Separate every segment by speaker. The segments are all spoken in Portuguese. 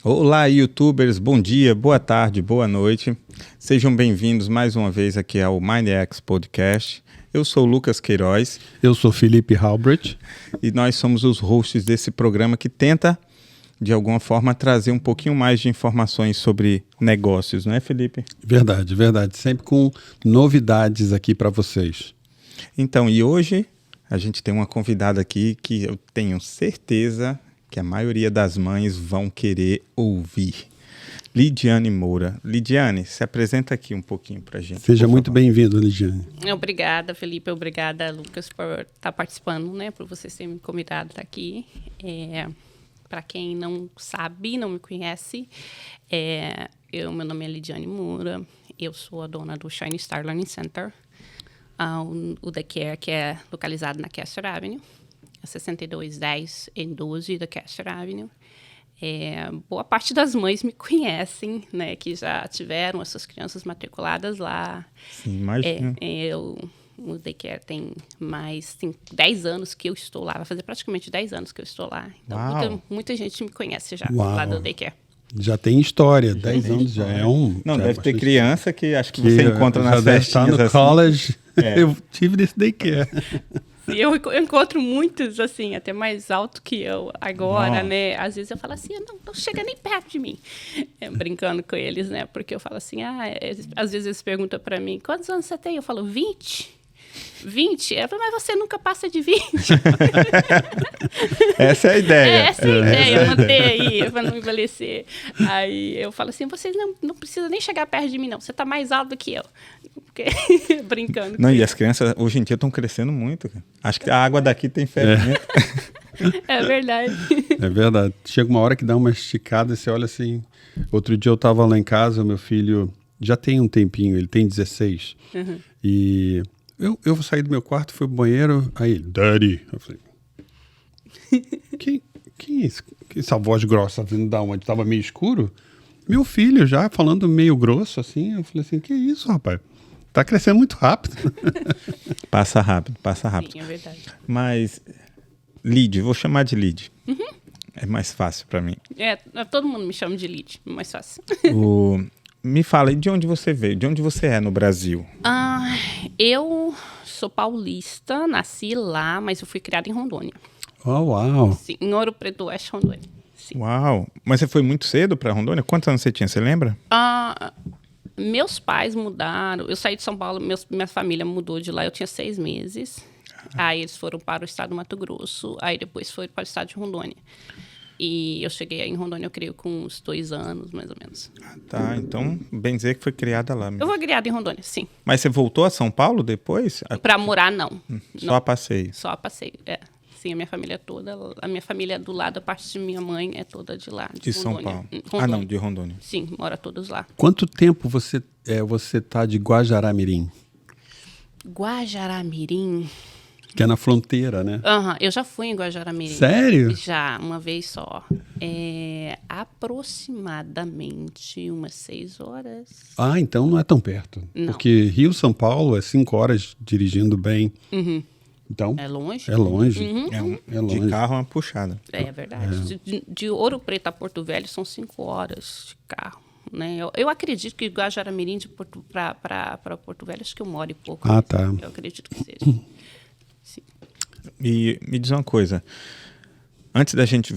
Speaker 1: Olá, YouTubers, bom dia, boa tarde, boa noite. Sejam bem-vindos mais uma vez aqui ao MindX Podcast. Eu sou o Lucas Queiroz.
Speaker 2: Eu sou Felipe Halbrecht.
Speaker 1: E nós somos os hosts desse programa que tenta, de alguma forma, trazer um pouquinho mais de informações sobre negócios, não é, Felipe?
Speaker 2: Verdade, verdade. Sempre com novidades aqui para vocês.
Speaker 1: Então, e hoje a gente tem uma convidada aqui que eu tenho certeza que a maioria das mães vão querer ouvir. Lidiane Moura. Lidiane, se apresenta aqui um pouquinho para a gente.
Speaker 2: Seja muito bem-vindo, Lidiane.
Speaker 3: Obrigada, Felipe. Obrigada, Lucas, por estar participando, né? Por vocês terem me convidado a estar aqui. Para quem não sabe, não me conhece, meu nome é Lidiane Moura. Eu sou a dona do Shiny Star Learning Center, o daycare que é localizado na Castor Avenue, 6210 em 12 da Castor Avenue. Boa parte das mães me conhecem, né, que já tiveram as suas crianças matriculadas lá.
Speaker 1: Sim, imagina.
Speaker 3: O daycare tem 10 anos que eu estou lá, vai fazer praticamente 10 anos que eu estou lá. Então, muita gente me conhece já lá do daycare.
Speaker 2: Já tem história, 10 anos já é um...
Speaker 1: Não, deve ter criança que acho que você encontra nas festinhas
Speaker 2: no
Speaker 1: assim.
Speaker 2: college, eu tive desse daycare.
Speaker 3: Eu encontro muitos, assim, até mais alto que eu agora, né? Às vezes eu falo assim, não chega nem perto de mim. Brincando com eles, né? Porque eu falo assim, às vezes eles perguntam pra mim, quantos anos você tem? Eu falo, 20. 20? Eu falo, mas você nunca passa de 20.
Speaker 1: Essa é a ideia.
Speaker 3: Essa é a ideia, manter aí, pra não envelhecer. Aí eu falo assim, vocês não precisam nem chegar perto de mim, não. Você tá mais alto do que eu. Porque... Brincando.
Speaker 1: Não, e as crianças hoje em dia estão crescendo muito. Acho que a água daqui tem fermento.
Speaker 3: É verdade.
Speaker 2: É verdade. Chega uma hora que dá uma esticada e você olha assim... Outro dia eu tava lá em casa, o meu filho já tem um tempinho, ele tem 16.
Speaker 3: Uhum.
Speaker 2: E... Eu saí do meu quarto, fui pro banheiro, aí ele, Daddy. Eu falei, quem é isso? Que essa voz grossa vindo da onde? Tava meio escuro? Meu filho já falando meio grosso, assim. Eu falei assim, que isso, rapaz? Tá crescendo muito rápido.
Speaker 1: Passa rápido.
Speaker 3: Sim, é verdade.
Speaker 1: Mas, Lid, vou chamar de Lid.
Speaker 3: Uhum.
Speaker 1: É mais fácil pra mim.
Speaker 3: Todo mundo me chama de Lid, mais fácil.
Speaker 1: Me fala, e de onde você veio? De onde você é no Brasil?
Speaker 3: Eu sou paulista, nasci lá, mas eu fui criada em Rondônia.
Speaker 2: Oh, uau!
Speaker 3: Sim, em Ouro Preto do Oeste, Rondônia. Sim.
Speaker 1: Uau! Mas você foi muito cedo para Rondônia? Quantos anos você tinha, você lembra?
Speaker 3: Meus pais mudaram, eu saí de São Paulo, minha família mudou de lá, eu tinha 6 meses. Aí eles foram para o estado do Mato Grosso, aí depois foram para o estado de Rondônia. E eu cheguei aí em Rondônia, eu creio, com uns 2 anos, mais ou menos.
Speaker 1: Tá, então, bem dizer que foi criada lá mesmo.
Speaker 3: Eu fui criada em Rondônia, sim.
Speaker 1: Mas você voltou a São Paulo depois?
Speaker 3: Pra morar, não.
Speaker 1: Só a passeio?
Speaker 3: Só a passeio, Sim, a minha família toda, a minha família do lado, a parte de minha mãe é toda de lá, de
Speaker 1: São
Speaker 3: Rondônia.
Speaker 1: Paulo?
Speaker 3: Rondônia.
Speaker 1: Não, de Rondônia.
Speaker 3: Sim, mora todos lá.
Speaker 2: Quanto tempo você tá de Guajará-Mirim?
Speaker 3: Guajará-Mirim...
Speaker 2: Que é na fronteira, né?
Speaker 3: Eu já fui em Guajará-Mirim.
Speaker 2: Sério?
Speaker 3: Já, uma vez só. Aproximadamente umas 6 horas.
Speaker 2: Então não é tão perto.
Speaker 3: Não.
Speaker 2: Porque Rio-São Paulo é 5 horas dirigindo bem.
Speaker 3: Uhum.
Speaker 2: Então,
Speaker 3: É longe?
Speaker 2: é longe.
Speaker 3: Uhum.
Speaker 2: É longe.
Speaker 1: De carro é uma puxada.
Speaker 3: É verdade. De Ouro Preto a Porto Velho são 5 horas de carro. Né? Eu acredito que Guajará-Mirim para Porto Velho, acho que 1 hora e pouco.
Speaker 2: Tá.
Speaker 3: Eu acredito que seja. Sim.
Speaker 1: E me diz uma coisa. Antes da gente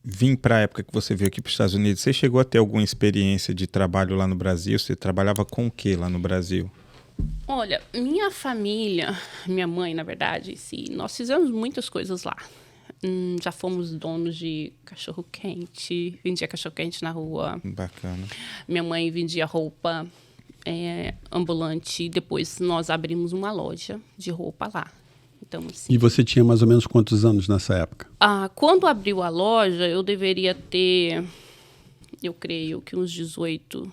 Speaker 1: vir para a época que você veio aqui para os Estados Unidos, você chegou a ter alguma experiência de trabalho lá no Brasil? Você trabalhava com o que lá no Brasil?
Speaker 3: Olha, minha família, minha mãe, na verdade, nós fizemos muitas coisas lá. Já fomos donos de cachorro-quente, vendia cachorro-quente na rua.
Speaker 1: Bacana.
Speaker 3: Minha mãe vendia roupa ambulante. Depois nós abrimos uma loja de roupa lá. Então, assim,
Speaker 2: E você tinha mais ou menos quantos anos nessa época?
Speaker 3: Quando abriu a loja, eu deveria ter, eu creio que uns 18,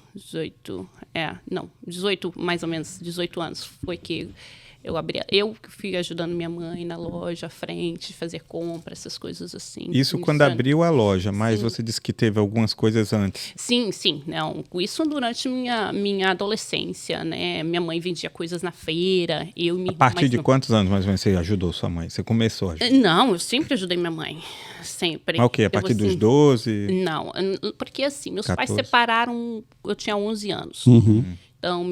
Speaker 3: mais ou menos, 18 anos. Foi que Eu fui ajudando minha mãe na loja, à frente, fazer compra, essas coisas assim.
Speaker 1: Isso quando abriu a loja, mas
Speaker 3: Sim.
Speaker 1: você disse que teve algumas coisas antes.
Speaker 3: Sim, não. Isso durante minha adolescência, né? Minha mãe vendia coisas na feira, eu e minha
Speaker 1: A
Speaker 3: irmã
Speaker 1: partir
Speaker 3: mais
Speaker 1: de
Speaker 3: nova.
Speaker 1: quantos anos mais ou menos você ajudou sua mãe? Você começou a ajudar?
Speaker 3: Não, eu sempre ajudei minha mãe. Sempre.
Speaker 1: Mas o quê? A
Speaker 3: Eu,
Speaker 1: partir dos
Speaker 3: assim,
Speaker 1: 12?
Speaker 3: Não, porque assim, meus pais
Speaker 1: 14.
Speaker 3: separaram, eu tinha 11 anos. Então,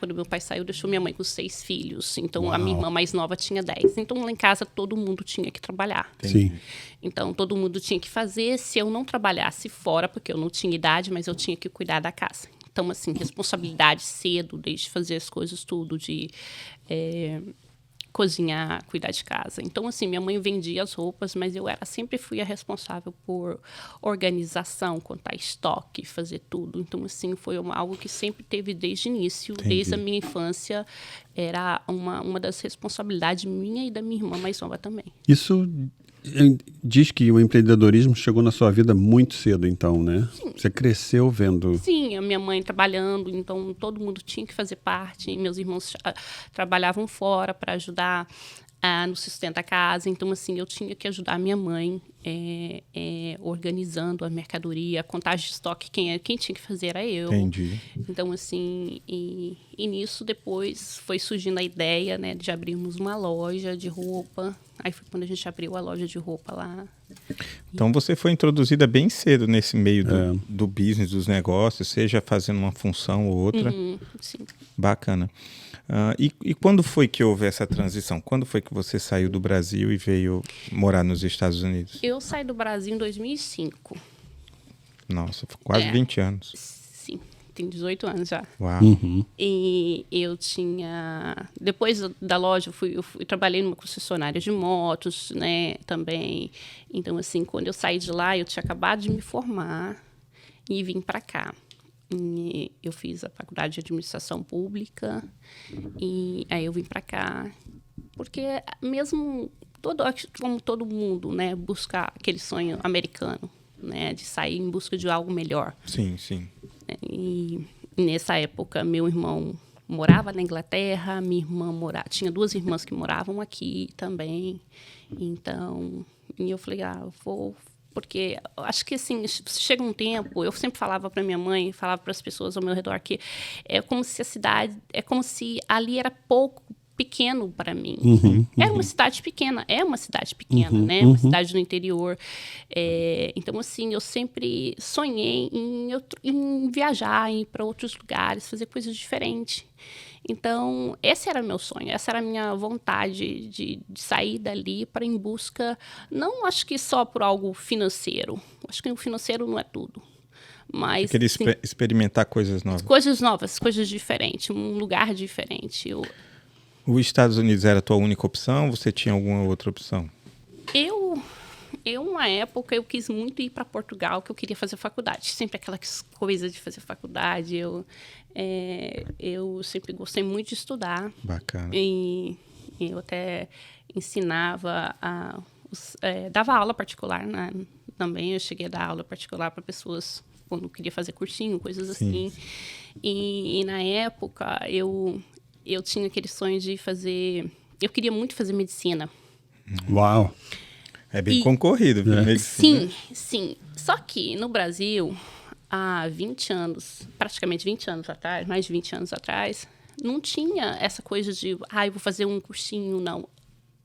Speaker 3: quando meu pai saiu, deixou minha mãe com 6 filhos. Então, a minha irmã mais nova tinha 10. Então, lá em casa, todo mundo tinha que trabalhar.
Speaker 2: Sim.
Speaker 3: Então, todo mundo tinha que fazer. Se eu não trabalhasse fora, porque eu não tinha idade, mas eu tinha que cuidar da casa. Então, assim, responsabilidade cedo, desde fazer as coisas tudo, de cozinhar, cuidar de casa. Então, assim, minha mãe vendia as roupas, mas eu sempre fui a responsável por organização, contar estoque, fazer tudo. Então, assim, foi algo que sempre teve desde o início, desde a minha infância. Era uma das responsabilidades minha e da minha irmã mais nova também.
Speaker 2: Isso diz que o empreendedorismo chegou na sua vida muito cedo, então, né? Sim. Você cresceu vendo...
Speaker 3: Sim, a minha mãe trabalhando, então todo mundo tinha que fazer parte. Meus irmãos trabalhavam fora para ajudar no sustento da casa. Então, assim, eu tinha que ajudar a minha mãe organizando a mercadoria, a contagem de estoque. Quem tinha que fazer era eu.
Speaker 1: Entendi.
Speaker 3: Então, assim, e nisso depois foi surgindo a ideia, né, de abrirmos uma loja de roupa. Aí foi quando a gente abriu a loja de roupa lá.
Speaker 1: Então você foi introduzida bem cedo nesse meio do business, dos negócios, seja fazendo uma função ou outra.
Speaker 3: Sim.
Speaker 1: Bacana. E quando foi que houve essa transição? Quando foi que você saiu do Brasil e veio morar nos Estados Unidos?
Speaker 3: Eu saí do Brasil em 2005.
Speaker 1: Nossa, quase 20 anos.
Speaker 3: Sim, tenho 18 anos já.
Speaker 1: Uau.
Speaker 3: E eu tinha... Depois da loja, eu trabalhei numa concessionária de motos, né, também. Então, assim, quando eu saí de lá, eu tinha acabado de me formar e vim para cá. E eu fiz a faculdade de administração pública e aí eu vim para cá. Porque mesmo, como todo mundo, né, buscar aquele sonho americano, né, de sair em busca de algo melhor.
Speaker 1: Sim, sim.
Speaker 3: E nessa época, meu irmão morava na Inglaterra, minha irmã tinha 2 irmãs que moravam aqui também. Então, e eu falei, eu vou... Porque eu acho que, assim, chega um tempo... Eu sempre falava para minha mãe, falava para as pessoas ao meu redor que é como se a cidade... É como se ali era pequeno para mim. Era uma cidade pequena, é uma cidade pequena, né? Uma cidade do interior. Então, assim, eu sempre sonhei em viajar, em ir para outros lugares, fazer coisas diferentes. Então, esse era meu sonho, essa era a minha vontade de sair dali para em busca, não acho que só por algo financeiro. Acho que o financeiro não é tudo. Mas,
Speaker 1: você queria experimentar coisas novas.
Speaker 3: Coisas novas, coisas diferentes, um lugar diferente.
Speaker 1: Os Estados Unidos era a tua única opção? Você tinha alguma outra opção?
Speaker 3: Uma época, eu quis muito ir para Portugal, que eu queria fazer faculdade. Sempre aquela coisa de fazer faculdade. Eu sempre gostei muito de estudar.
Speaker 1: Bacana.
Speaker 3: E eu até ensinava, dava aula particular, né? Também eu cheguei a dar aula particular para pessoas quando queria fazer cursinho, coisas assim. E na época, eu tinha aquele sonho de fazer... Eu queria muito fazer medicina.
Speaker 2: Uau!
Speaker 1: É bem concorrido, viu? Medicina.
Speaker 3: Sim. Só que no Brasil, há 20 anos, praticamente 20 anos atrás, mais de 20 anos atrás, não tinha essa coisa de, eu vou fazer um cursinho, não.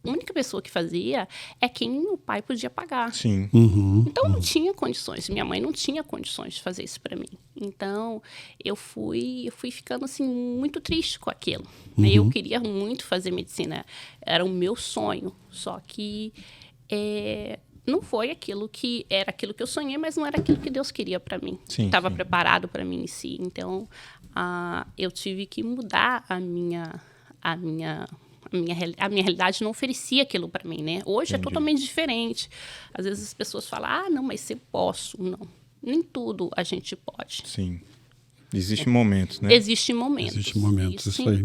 Speaker 3: A única pessoa que fazia é quem o pai podia pagar.
Speaker 1: Sim.
Speaker 3: Então, não tinha condições. Minha mãe não tinha condições de fazer isso para mim. Então, eu fui ficando, assim, muito triste com aquilo. Eu queria muito fazer medicina. Era o meu sonho. Só que não foi aquilo que... Era aquilo que eu sonhei, mas não era aquilo que Deus queria para mim. Estava preparado para mim em si. Então, eu tive que mudar a minha realidade não oferecia aquilo para mim, né? Hoje é totalmente diferente. Às vezes as pessoas falam, não, mas eu posso. Não, nem tudo a gente pode.
Speaker 1: Sim. Existem momentos, né?
Speaker 3: Existem momentos.
Speaker 2: Isso aí.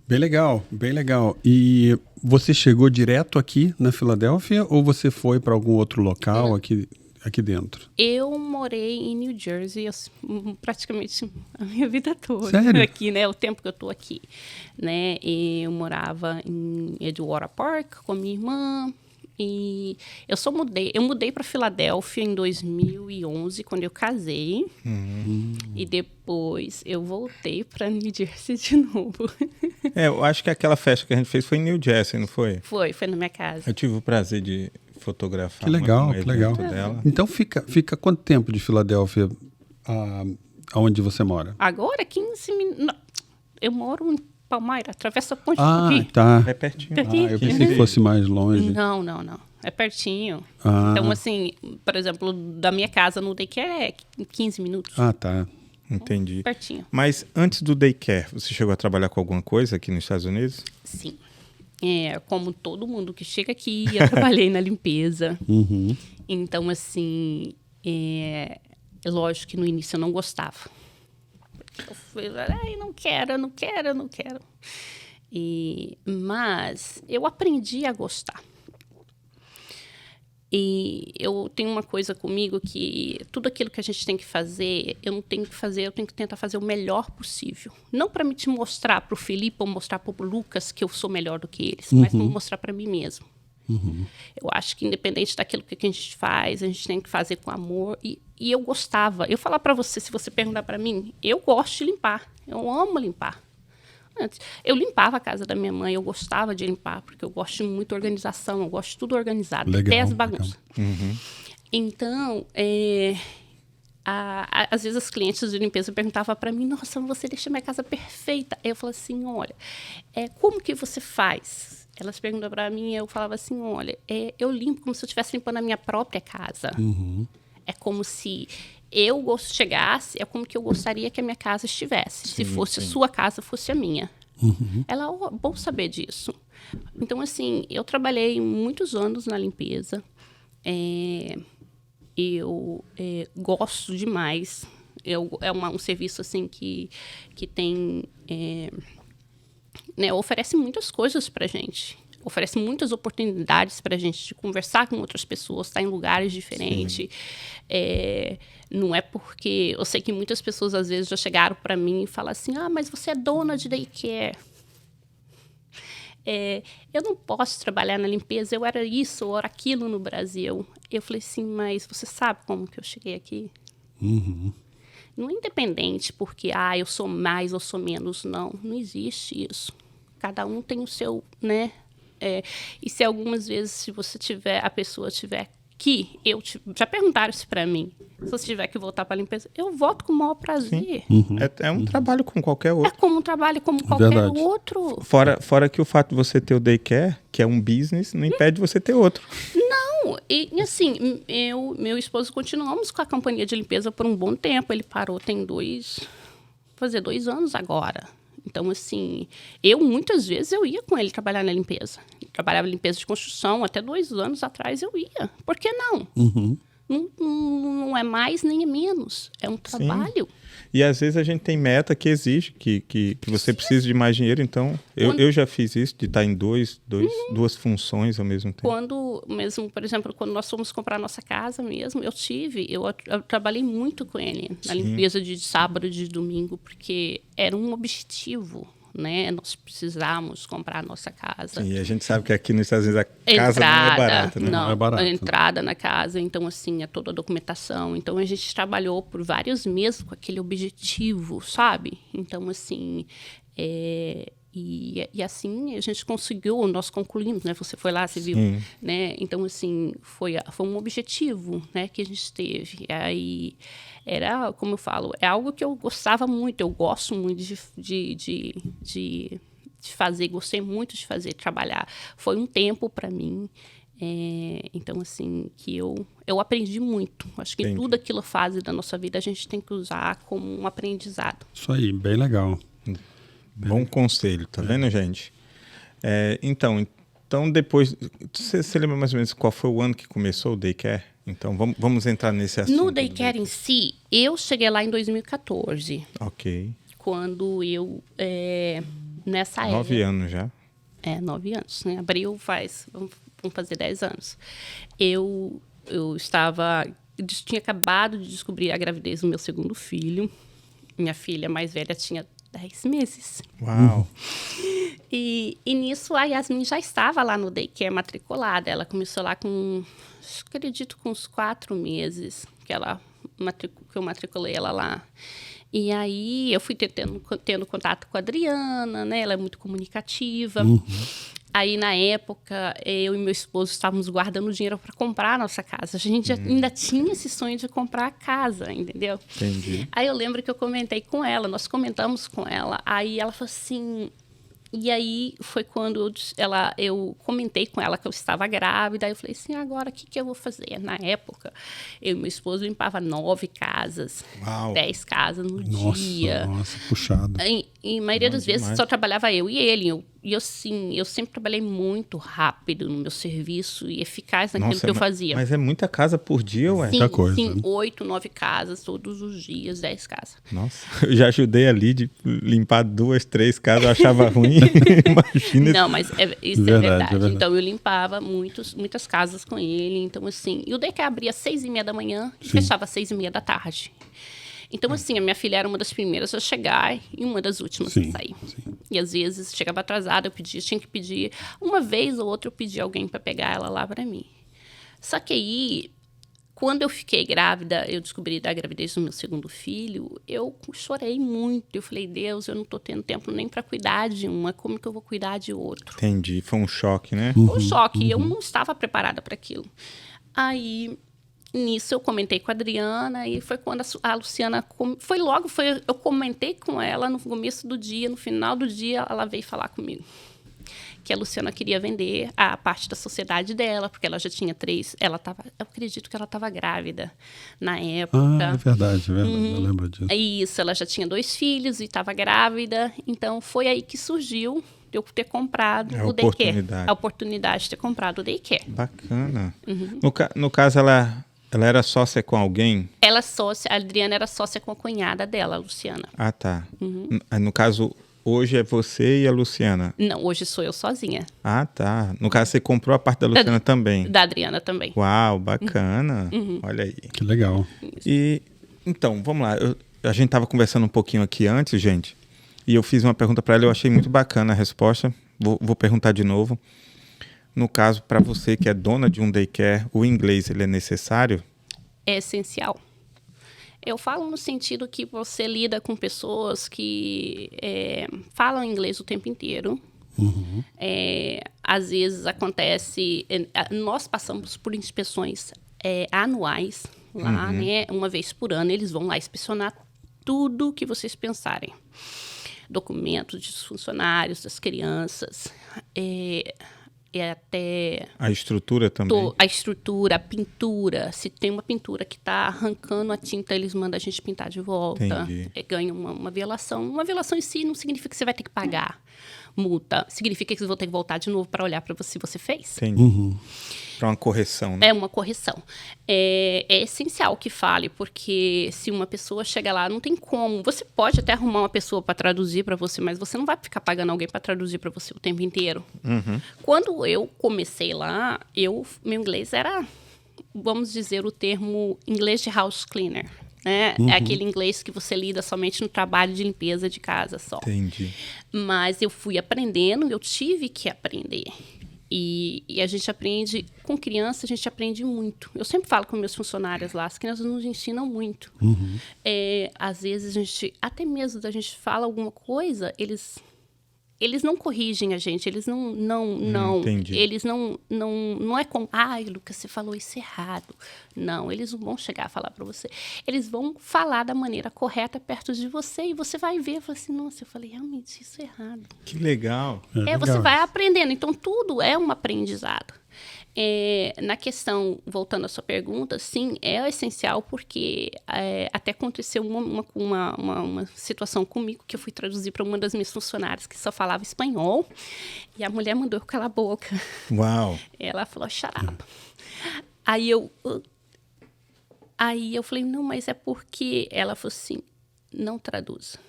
Speaker 2: Bem legal, bem legal. E você chegou direto aqui na Filadélfia ou você foi para algum outro local aqui? aqui dentro?
Speaker 3: Eu morei em New Jersey praticamente a minha vida toda.
Speaker 2: Sério?
Speaker 3: Aqui, né? O tempo que eu tô aqui, né? Eu morava em Edgewater Park com minha irmã. E eu mudei para Filadélfia em 2011, quando eu casei. E depois eu voltei para New Jersey de novo.
Speaker 1: Eu acho que aquela festa que a gente fez foi em New Jersey, não foi?
Speaker 3: Foi na minha casa.
Speaker 1: Eu tive o prazer de fotografar
Speaker 2: Que legal,
Speaker 1: um
Speaker 2: que
Speaker 1: evento
Speaker 2: legal.
Speaker 1: dela.
Speaker 2: Então fica quanto tempo de Filadélfia aonde você mora?
Speaker 3: Agora, 15 minutos. Eu moro em Palmyra, atravessa a ponte do
Speaker 2: Ah,
Speaker 3: Tupi.
Speaker 2: tá.
Speaker 1: É pertinho.
Speaker 3: Pertinho.
Speaker 2: Eu pensei que fosse mais longe.
Speaker 3: Não. É pertinho.
Speaker 2: Ah.
Speaker 3: Então, assim, por exemplo, da minha casa no daycare é 15 minutos.
Speaker 2: Ah, tá.
Speaker 1: Entendi.
Speaker 3: Pertinho.
Speaker 1: Mas antes do daycare, você chegou a trabalhar com alguma coisa aqui nos Estados Unidos?
Speaker 3: Sim. Como todo mundo que chega aqui, eu trabalhei na limpeza.
Speaker 2: Uhum.
Speaker 3: Então, assim, lógico que no início eu não gostava. Eu fui, não quero. Mas eu aprendi a gostar. E eu tenho uma coisa comigo que tudo aquilo que a gente tem que fazer, eu tenho que tentar fazer o melhor possível. Não para me te mostrar para o Felipe ou mostrar para o Lucas que eu sou melhor do que eles, mas para mostrar para mim mesmo. Eu acho que independente daquilo que a gente faz, a gente tem que fazer com amor. E eu gostava. Eu falar para você, se você perguntar para mim, eu gosto de limpar. Eu amo limpar. Antes, eu limpava a casa da minha mãe, eu gostava de limpar, porque eu gosto de muita organização, eu gosto de tudo organizado,
Speaker 2: Legal,
Speaker 3: até as bagunças. Então, às vezes as clientes de limpeza perguntavam para mim, nossa, você deixa minha casa perfeita. Eu falava assim, olha, como que você faz? Elas perguntam para mim, eu falava assim, olha, eu limpo como se eu estivesse limpando a minha própria casa. É como se eu chegasse, é como que eu gostaria que a minha casa estivesse. Se fosse a sua casa, fosse a minha. Ela, bom saber disso. Então, assim, eu trabalhei muitos anos na limpeza. Eu gosto demais. Um serviço, assim, que tem... oferece muitas coisas pra gente. Oferece muitas oportunidades para a gente de conversar com outras pessoas, estar em lugares diferentes. Não é porque... Eu sei que muitas pessoas, às vezes, já chegaram para mim e falam assim, mas você é dona de daycare. Eu não posso trabalhar na limpeza, eu era isso, ou era aquilo no Brasil. Eu falei assim, mas você sabe como que eu cheguei aqui? Não é independente porque, eu sou mais ou sou menos, não. Não existe isso. Cada um tem o seu, né? E se algumas vezes, se a pessoa tiver que, já perguntaram isso para mim, se você tiver que voltar para a limpeza, eu volto com o maior prazer.
Speaker 1: É um trabalho como qualquer outro.
Speaker 3: É como um trabalho como qualquer outro.
Speaker 1: Fora que o fato de você ter o daycare, que é um business, não impede você ter outro.
Speaker 3: Não, e assim, meu esposo continuamos com a companhia de limpeza por um bom tempo. Ele parou fazer 2 anos agora. Então, assim, muitas vezes eu ia com ele trabalhar na limpeza. Trabalhava em limpeza de construção, até 2 anos atrás eu ia. Por que não? Não é mais nem é menos. É um trabalho.
Speaker 1: E às vezes a gente tem meta que exige que você precise de mais dinheiro. Então, eu já fiz isso, de estar em duas funções ao mesmo tempo.
Speaker 3: Por exemplo, quando nós fomos comprar a nossa casa mesmo, eu trabalhei muito com ele na limpeza de sábado e de domingo, porque era um objetivo, né? Nós precisávamos comprar a nossa casa.
Speaker 1: E a gente sabe que aqui nos Estados Unidos a casa não é barata, né?
Speaker 2: Não é barata.
Speaker 3: A entrada na casa, então, assim, é toda a documentação. Então, a gente trabalhou por vários meses com aquele objetivo, sabe? Então, assim, e assim a gente conseguiu, nós concluímos, né? Você foi lá, você viu, né? Então, assim, foi um objetivo, né, que a gente teve. Aí, era, como eu falo, é algo que eu gostava muito, eu gosto muito de fazer, gostei muito de fazer, trabalhar. Foi um tempo para mim. Então, assim, que eu aprendi muito. Acho que tudo aquilo fase da nossa vida a gente tem que usar como um aprendizado.
Speaker 2: Isso aí, bem legal.
Speaker 1: Bom conselho, tá vendo, gente? Então depois... Você lembra mais ou menos qual foi o ano que começou o daycare? Então, vamos entrar nesse assunto.
Speaker 3: No daycare em si, eu cheguei lá em 2014.
Speaker 1: Ok.
Speaker 3: Quando eu... nessa época...
Speaker 1: 9 anos já.
Speaker 3: 9 anos, né? Abril vamos fazer 10 anos. Eu estava eu tinha acabado de descobrir a gravidez do meu segundo filho. Minha filha mais velha tinha 10 meses.
Speaker 1: Uau!
Speaker 3: E nisso a Yasmin já estava lá no daycare matriculada. Ela começou lá com, acredito, com uns 4 meses que eu matriculei ela lá. E aí eu fui tendo contato com a Adriana, né? Ela é muito comunicativa. Aí, na época, eu e meu esposo estávamos guardando dinheiro para comprar a nossa casa. A gente ainda tinha esse sonho de comprar a casa, entendeu?
Speaker 1: Entendi.
Speaker 3: Aí eu lembro que eu comentei com ela, nós comentamos com ela. Aí ela falou assim... E aí foi quando eu comentei com ela que eu estava grávida. Aí eu falei assim, agora o que eu vou fazer? Na época, eu e meu esposo limpava 9 casas,
Speaker 1: Uau.
Speaker 3: 10 casas no dia.
Speaker 2: Nossa, puxado.
Speaker 3: E a maioria das vezes
Speaker 1: demais.
Speaker 3: só trabalhava eu e ele. Eu sempre trabalhei muito rápido no meu serviço e eficaz naquilo que eu fazia.
Speaker 1: Mas é muita casa por dia, ué?
Speaker 3: Sim,
Speaker 2: muita coisa,
Speaker 3: sim,
Speaker 2: né?
Speaker 3: 8, 9 casas todos os dias, 10 casas.
Speaker 1: Nossa, eu já ajudei ali de limpar 2, 3 casas, eu achava ruim. Imagina.
Speaker 3: Não, mas isso
Speaker 2: Verdade,
Speaker 3: é verdade.
Speaker 2: é verdade.
Speaker 3: Então, eu limpava muitas casas com ele. Então, assim... E o daycare abria às 6h30 da manhã e fechava às 6h30 da tarde. Então, assim, a minha filha era uma das primeiras a chegar e uma das últimas
Speaker 2: Sim,
Speaker 3: a sair.
Speaker 2: sim.
Speaker 3: E, às vezes, chegava atrasada, tinha que pedir... Uma vez ou outra, eu pedi alguém para pegar ela lá para mim. Só que aí... Quando eu fiquei grávida, eu descobri da gravidez do meu segundo filho, eu chorei muito. Eu falei, Deus, eu não estou tendo tempo nem para cuidar de uma, como que eu vou cuidar de outro?
Speaker 1: Entendi, foi um choque, né?
Speaker 3: Foi um choque, eu não estava preparada para aquilo. Aí, nisso, eu comentei com a Adriana e foi quando a Luciana... Eu comentei com ela no começo do dia, no final do dia, ela veio falar comigo. Que a Luciana queria vender a parte da sociedade dela, porque ela já tinha 3... Eu acredito que ela estava grávida na época.
Speaker 2: É verdade, eu lembro disso.
Speaker 3: É isso, ela já tinha 2 filhos e estava grávida. Então, foi aí que surgiu de eu ter comprado o daycare. A oportunidade de ter comprado o daycare.
Speaker 1: Bacana. No caso, ela era sócia com alguém?
Speaker 3: A Adriana era sócia com a cunhada dela, a Luciana.
Speaker 1: Ah, tá. No caso... Hoje é você e a Luciana?
Speaker 3: Não, hoje sou eu sozinha.
Speaker 1: Ah, tá. No caso, você comprou a parte da Luciana também?
Speaker 3: Da Adriana também.
Speaker 1: Uau, bacana. Olha aí.
Speaker 2: Que legal.
Speaker 1: E, então, vamos lá. A gente estava conversando um pouquinho aqui antes, gente, e eu fiz uma pergunta para ela, eu achei muito bacana a resposta. Vou perguntar de novo. No caso, para você que é dona de um daycare, o inglês ele é necessário?
Speaker 3: É essencial. Eu falo no sentido que você lida com pessoas que falam inglês o tempo inteiro. Às vezes acontece... Nós passamos por inspeções anuais lá, né? Uma vez por ano, eles vão lá inspecionar tudo que vocês pensarem. Documentos dos funcionários, das crianças... até...
Speaker 1: A estrutura também?
Speaker 3: A estrutura, a pintura. Se tem uma pintura que está arrancando a tinta, eles mandam a gente pintar de volta.
Speaker 1: Entendi.
Speaker 3: Ganha uma violação. Uma violação em si não significa que você vai ter que pagar multa. Significa que você vai ter que voltar de novo para olhar para você se você fez.
Speaker 1: Entendi. Para uma correção, né?
Speaker 3: É uma correção. É essencial que fale, porque se uma pessoa chega lá, não tem como. Você pode até arrumar uma pessoa para traduzir para você, mas você não vai ficar pagando alguém para traduzir para você o tempo inteiro. Quando eu comecei lá, meu inglês era, vamos dizer, o termo inglês de house cleaner. Né? É aquele inglês que você lida somente no trabalho de limpeza de casa só.
Speaker 1: Entendi.
Speaker 3: Mas eu fui aprendendo, eu tive que aprender. E a gente aprende, com criança, a gente aprende muito. Eu sempre falo com meus funcionários lá, as crianças nos ensinam muito. Às vezes, até mesmo da gente fala alguma coisa, eles não corrigem a gente, eles não
Speaker 1: entendi.
Speaker 3: eles não é como, ai, Lucas, você falou isso errado. Não, eles não vão chegar a falar para você. Eles vão falar da maneira correta perto de você e você vai ver e falar assim, nossa, eu falei realmente isso é errado.
Speaker 1: Que legal.
Speaker 3: Você vai aprendendo, então tudo é um aprendizado. Na questão, voltando à sua pergunta, sim, é essencial porque até aconteceu uma situação comigo que eu fui traduzir para uma das minhas funcionárias que só falava espanhol e a mulher mandou eu calar a boca.
Speaker 1: Uau.
Speaker 3: Ela falou, shut up. Aí eu falei, não, mas é porque... Ela falou assim, não traduza.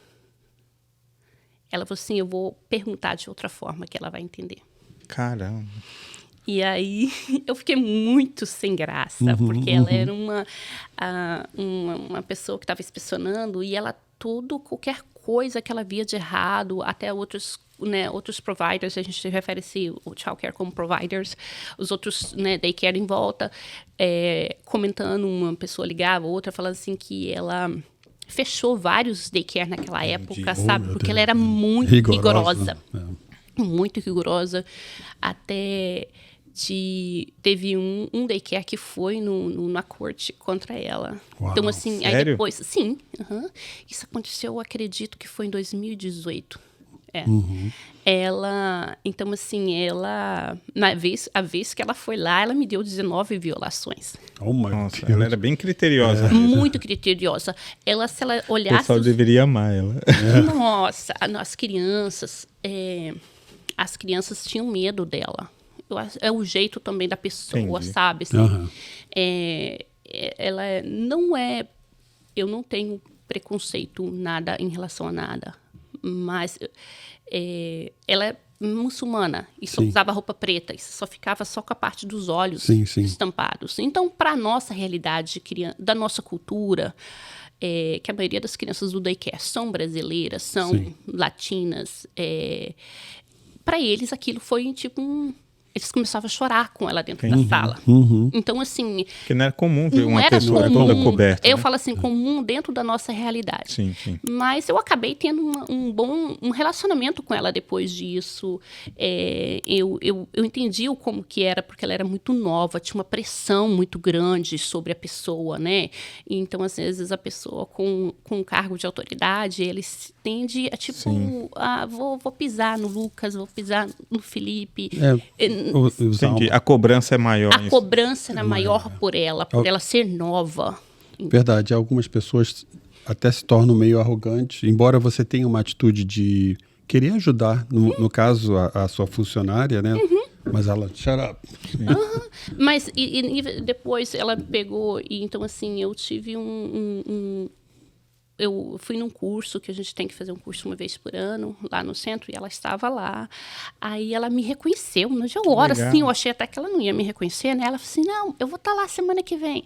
Speaker 3: Ela falou assim, eu vou perguntar de outra forma que ela vai entender.
Speaker 1: Caramba.
Speaker 3: E aí eu fiquei muito sem graça, porque ela era uma pessoa que estava inspecionando e ela qualquer coisa que ela via de errado, até outros providers, a gente refere-se o childcare como providers, os outros, né, daycare em volta, comentando, uma pessoa ligava, outra falando assim que ela fechou vários daycare naquela época, sabe? Porque ela era muito rigorosa. Muito rigorosa, até teve um daycare que foi na corte contra ela.
Speaker 2: Uau,
Speaker 3: então, assim,
Speaker 1: sério?
Speaker 3: aí depois... Sim, isso aconteceu, eu acredito que foi em 2018. Então, assim, a vez que ela foi lá, ela me deu 19 violações.
Speaker 2: Oh, my
Speaker 1: Nossa,
Speaker 2: Deus.
Speaker 1: ela era bem criteriosa.
Speaker 3: Muito criteriosa. Se ela
Speaker 1: O
Speaker 3: olhasse...
Speaker 1: pessoal deveria amar ela.
Speaker 3: Nossa, as crianças tinham medo dela. É o jeito também da pessoa,
Speaker 1: Entendi.
Speaker 3: sabe? Assim, ela não é... Eu não tenho preconceito nada em relação a nada, mas ela é muçulmana e só usava roupa preta e só ficava só com a parte dos olhos estampados. Então, para a nossa realidade da nossa cultura, que a maioria das crianças do daycare são brasileiras, são latinas, para eles aquilo foi tipo eles começavam a chorar com ela dentro da sala. Então, assim...
Speaker 1: Porque não era comum ver uma
Speaker 3: era
Speaker 1: pessoa
Speaker 3: comum.
Speaker 1: toda coberta.
Speaker 3: Eu
Speaker 1: né?
Speaker 3: falo assim, comum dentro da nossa realidade.
Speaker 1: Sim, sim.
Speaker 3: Mas eu acabei tendo um relacionamento com ela depois disso. Eu entendi como que era, porque ela era muito nova, tinha uma pressão muito grande sobre a pessoa, né? Então, às vezes, a pessoa com um cargo de autoridade, eles tende a, tipo, vou pisar no Lucas, vou pisar no Felipe.
Speaker 1: Entendi. A cobrança é maior.
Speaker 3: A cobrança era maior por ela ser nova.
Speaker 2: Verdade, algumas pessoas até se tornam meio arrogantes, embora você tenha uma atitude de querer ajudar, no caso, a sua funcionária, né? Mas ela, shut up.
Speaker 3: Mas e depois ela pegou, e então assim, eu tive eu fui num curso, que a gente tem que fazer um curso uma vez por ano, lá no centro, e ela estava lá. Aí ela me reconheceu, na hora, assim, eu achei até que ela não ia me reconhecer, né? Ela falou assim, não, eu vou estar lá semana que vem.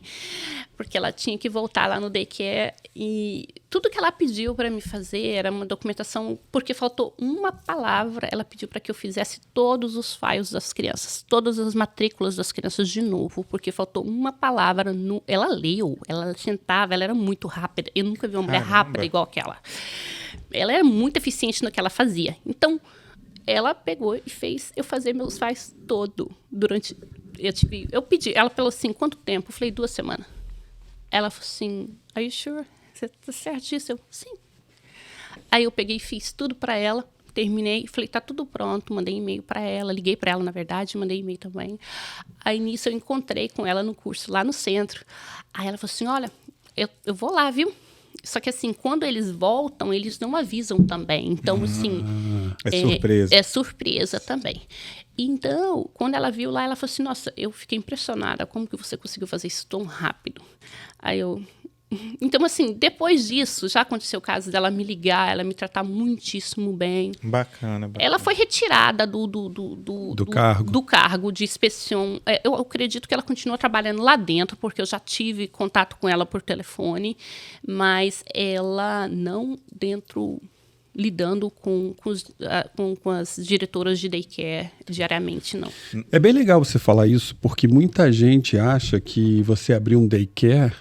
Speaker 3: Porque ela tinha que voltar lá no daycare, e tudo que ela pediu para me fazer era uma documentação, porque faltou uma palavra, ela pediu para que eu fizesse todos os files das crianças, todas as matrículas das crianças de novo, porque faltou uma palavra. Ela leu, ela sentava, ela era muito rápida, eu nunca vi uma mulher rápida igual aquela. Ela era muito eficiente no que ela fazia. Então, ela pegou e fez eu fazer meus files todo durante... Eu pedi, ela falou assim, quanto tempo? Eu falei, 2 semanas. Ela falou assim, are you sure? Você tá certo disso? Eu, sim. Aí eu peguei e fiz tudo para ela, terminei, falei, tá tudo pronto, mandei e-mail para ela, liguei para ela, na verdade, mandei e-mail também. Aí nisso eu encontrei com ela no curso, lá no centro. Aí ela falou assim, olha, eu vou lá, viu? Só que assim, quando eles voltam, eles não avisam também. Então, assim...
Speaker 1: É surpresa.
Speaker 3: É surpresa também. Então, quando ela viu lá, ela falou assim, nossa, eu fiquei impressionada, como que você conseguiu fazer isso tão rápido? Aí eu... Então, assim, depois disso, já aconteceu o caso dela me ligar, ela me tratar muitíssimo bem.
Speaker 1: Bacana.
Speaker 3: Ela foi retirada do cargo de inspeção. Eu acredito que ela continua trabalhando lá dentro, porque eu já tive contato com ela por telefone, mas ela não dentro... lidando com as diretoras de daycare diariamente, não.
Speaker 2: É bem legal você falar isso, porque muita gente acha que você abrir um daycare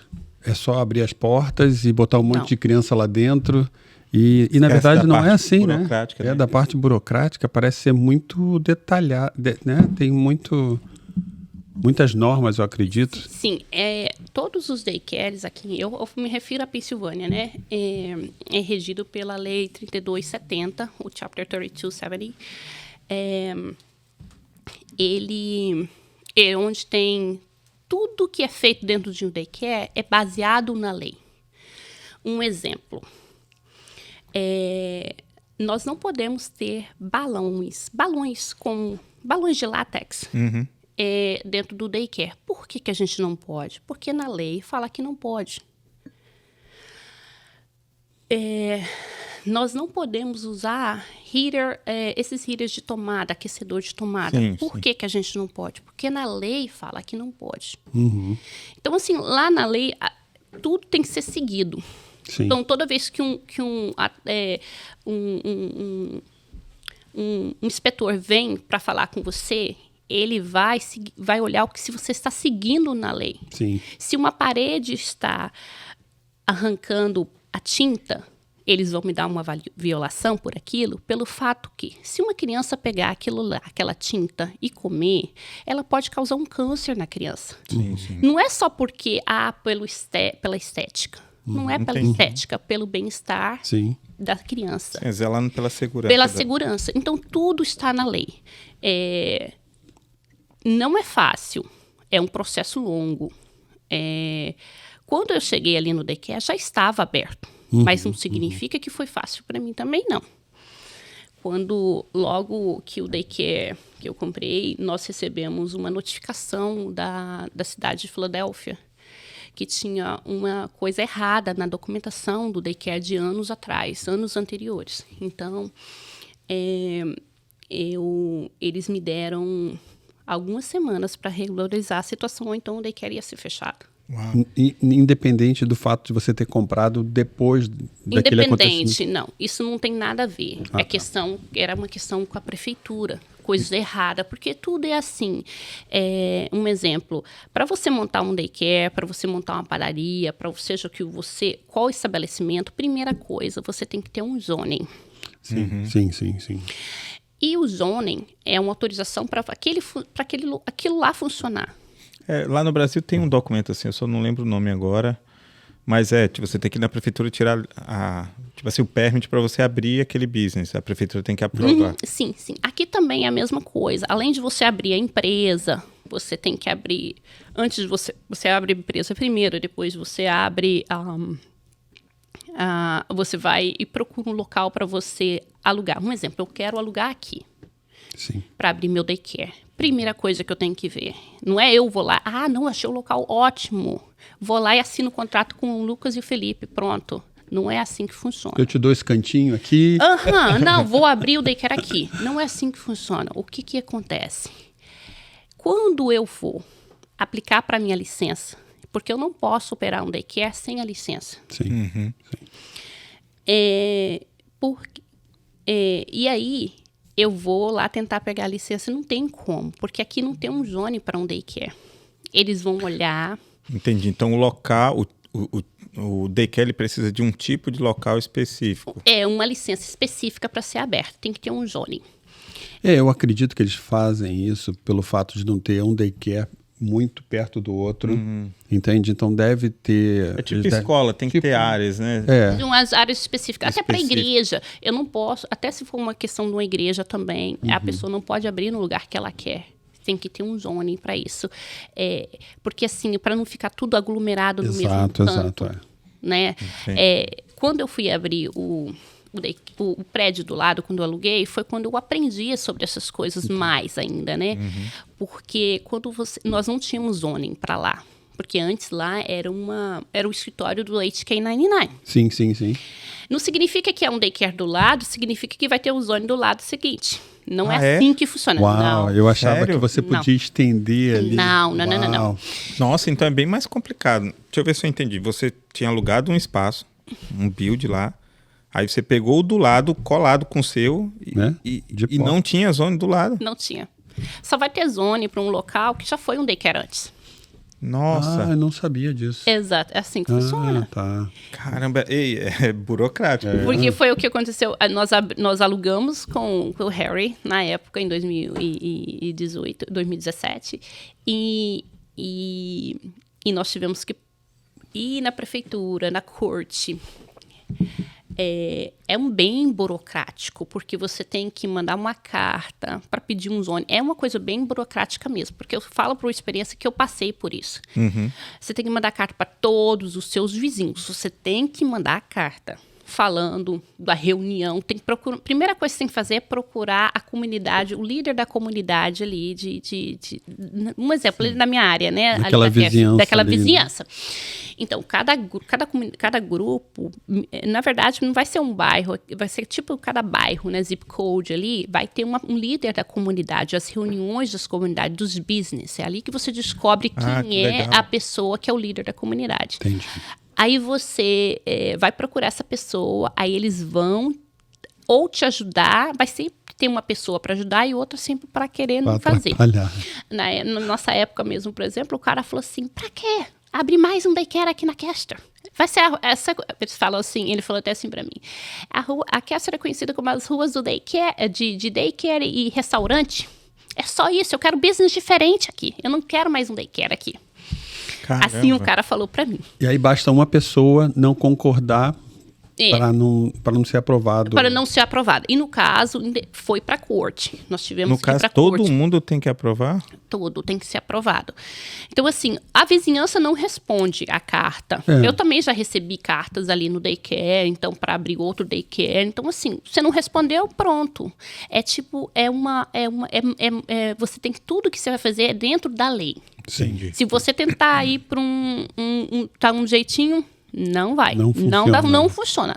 Speaker 2: é só abrir as portas e botar um monte de criança lá dentro. E na verdade não é assim, né?
Speaker 1: Né?
Speaker 2: Da parte burocrática, parece ser muito detalhado, né? Tem muitas normas, eu acredito.
Speaker 3: Sim, todos os daycares aqui, eu me refiro à Pensilvânia, né? É regido pela Lei 3270, o Chapter 3270. Ele é onde tem tudo que é feito dentro de um daycare é baseado na lei. Um exemplo, nós não podemos ter balões de látex. Dentro do daycare. Por que a gente não pode? Porque na lei fala que não pode. nós não podemos usar esses heaters de tomada, aquecedor de tomada.
Speaker 1: Sim,
Speaker 3: Por
Speaker 1: sim.
Speaker 3: que a gente não pode? Porque na lei fala que não pode. Então, assim, lá na lei, tudo tem que ser seguido.
Speaker 2: Sim.
Speaker 3: Então, toda vez que um inspetor vem para falar com você, ele vai olhar se você está seguindo na lei.
Speaker 2: Sim.
Speaker 3: Se uma parede está arrancando a tinta, eles vão me dar uma violação por aquilo, pelo fato que, se uma criança pegar aquilo lá, aquela tinta e comer, ela pode causar um câncer na criança.
Speaker 1: Sim, sim.
Speaker 3: Não é só porque pela estética. Não é pela
Speaker 1: Entendi.
Speaker 3: estética, pelo bem-estar
Speaker 2: Sim.
Speaker 3: da criança.
Speaker 1: É, zelando pela segurança.
Speaker 3: Pela segurança. Então, tudo está na lei. Não é fácil. É um processo longo. Quando eu cheguei ali no daycare, já estava aberto. Mas não significa que foi fácil para mim também, não. Logo que o daycare que eu comprei, nós recebemos uma notificação da cidade de Filadélfia que tinha uma coisa errada na documentação do daycare de anos atrás, anos anteriores. Então, eles me deram algumas semanas para regularizar a situação, ou então o daycare ia ser fechado.
Speaker 1: Uau.
Speaker 2: Independente do fato de você ter comprado depois daquele acontecimento.
Speaker 3: Independente, não. Isso não tem nada a ver. Era uma questão com a prefeitura. Coisas erradas, porque tudo é assim. Um exemplo, para você montar um daycare, para você montar uma padaria, para seja que qual estabelecimento, primeira coisa, você tem que ter um zoning.
Speaker 2: Sim.
Speaker 3: E o zoning é uma autorização para aquilo lá funcionar.
Speaker 1: Lá no Brasil tem um documento assim, eu só não lembro o nome agora, mas você tem que ir na prefeitura tirar o permit para você abrir aquele business. A prefeitura tem que aprovar.
Speaker 3: Sim. Aqui também é a mesma coisa. Além de você abrir a empresa, você tem que abrir... Antes de você abre a empresa primeiro, depois você abre... você vai e procura um local para você alugar. Um exemplo, eu quero alugar aqui.
Speaker 2: Sim.
Speaker 3: Para abrir meu daycare. Primeira coisa que eu tenho que ver. Não é eu vou lá, não, achei o local ótimo. Vou lá e assino o contrato com o Lucas e o Felipe, pronto. Não é assim que funciona.
Speaker 2: Eu te dou esse cantinho aqui.
Speaker 3: Não, vou abrir o daycare aqui. Não é assim que funciona. O que acontece? Quando eu for aplicar para minha licença, porque eu não posso operar um daycare sem a licença.
Speaker 2: Sim.
Speaker 3: E aí... eu vou lá tentar pegar a licença, não tem como, porque aqui não tem um zone para um daycare. Eles vão olhar...
Speaker 1: Entendi. Então, o local, o daycare ele precisa de um tipo de local específico.
Speaker 3: É uma licença específica para ser aberta, tem que ter um zone.
Speaker 2: Eu acredito que eles fazem isso pelo fato de não ter um daycare muito perto do outro, entende? Então deve ter...
Speaker 1: É tipo escola, tem que ter áreas, né?
Speaker 3: Umas áreas específicas, até para igreja. Eu não posso, até se for uma questão de uma igreja também, a pessoa não pode abrir no lugar que ela quer. Tem que ter um zoning para isso. Porque assim, para não ficar tudo aglomerado no mesmo canto. Né? Quando eu fui abrir o prédio do lado, quando eu aluguei, foi quando eu aprendia sobre essas coisas mais ainda, né? Porque nós não tínhamos zoning para lá. Porque antes lá era o escritório do HK99.
Speaker 2: Sim.
Speaker 3: Não significa que é um daycare do lado, significa que vai ter o zoning do lado seguinte. Não
Speaker 1: é
Speaker 3: assim que funciona.
Speaker 2: Uau,
Speaker 3: não.
Speaker 2: Eu achava
Speaker 1: Sério?
Speaker 2: que você podia estender ali.
Speaker 3: Não.
Speaker 1: Nossa, então é bem mais complicado. Deixa eu ver se eu entendi. Você tinha alugado um espaço, um build lá, aí você pegou o do lado, colado com o seu, e não tinha zone do lado?
Speaker 3: Não tinha. Só vai ter zone para um local que já foi um daycare antes.
Speaker 1: Nossa.
Speaker 2: Eu não sabia disso.
Speaker 3: Exato, é assim que funciona.
Speaker 2: Tá.
Speaker 1: Caramba, é burocrático.
Speaker 3: Porque foi o que aconteceu. Nós alugamos com o Harry, na época, em 2017, e nós tivemos que ir na prefeitura, na corte. É bem burocrático, porque você tem que mandar uma carta para pedir um zone. É uma coisa bem burocrática mesmo, porque eu falo por experiência que eu passei por isso. Você tem que mandar carta para todos os seus vizinhos. Você tem que mandar a carta falando da reunião. Tem que procurar. Primeira coisa que você tem que fazer é procurar a comunidade, o líder da comunidade ali, um exemplo, ali na minha área, né?
Speaker 2: Daquela vizinhança.
Speaker 3: Daquela vizinhança. Então, cada grupo, na verdade, não vai ser um bairro, vai ser tipo cada bairro, né? Zip code ali, vai ter um líder da comunidade, as reuniões das comunidades, dos business. É ali que você descobre quem é
Speaker 1: legal.
Speaker 3: a pessoa que é o líder da comunidade.
Speaker 2: Entendi.
Speaker 3: Aí você vai procurar essa pessoa, aí eles vão ou te ajudar, vai sempre ter uma pessoa para ajudar e outra sempre para querer não fazer.
Speaker 2: Atrapalhar.
Speaker 3: Na nossa época mesmo, por exemplo, o cara falou assim, pra quê? Abre mais um daycare aqui na Castor. Vai ser eles falam assim, ele falou até assim pra mim, a Castor é conhecida como as ruas do daycare, de daycare e restaurante. É só isso, eu quero business diferente aqui. Eu não quero mais um daycare aqui.
Speaker 1: Caramba.
Speaker 3: Assim o cara falou pra mim.
Speaker 2: E aí basta uma pessoa não concordar para não ser aprovado.
Speaker 3: Para não ser aprovado. E no caso, foi para a corte. Nós tivemos
Speaker 1: No
Speaker 3: que ir
Speaker 1: caso,
Speaker 3: para a
Speaker 1: todo
Speaker 3: corte.
Speaker 1: mundo tem que aprovar?
Speaker 3: Todo tem que ser aprovado. Então, assim, a vizinhança não responde a carta.
Speaker 2: É.
Speaker 3: Eu também já recebi cartas ali no daycare, então, para abrir outro daycare. Então, assim, você não respondeu, pronto. É tipo, você tem que, tudo que você vai fazer é dentro da lei.
Speaker 2: Sim.
Speaker 3: Se você tentar ir para um jeitinho, não vai.
Speaker 2: Não funciona.
Speaker 3: Não funciona.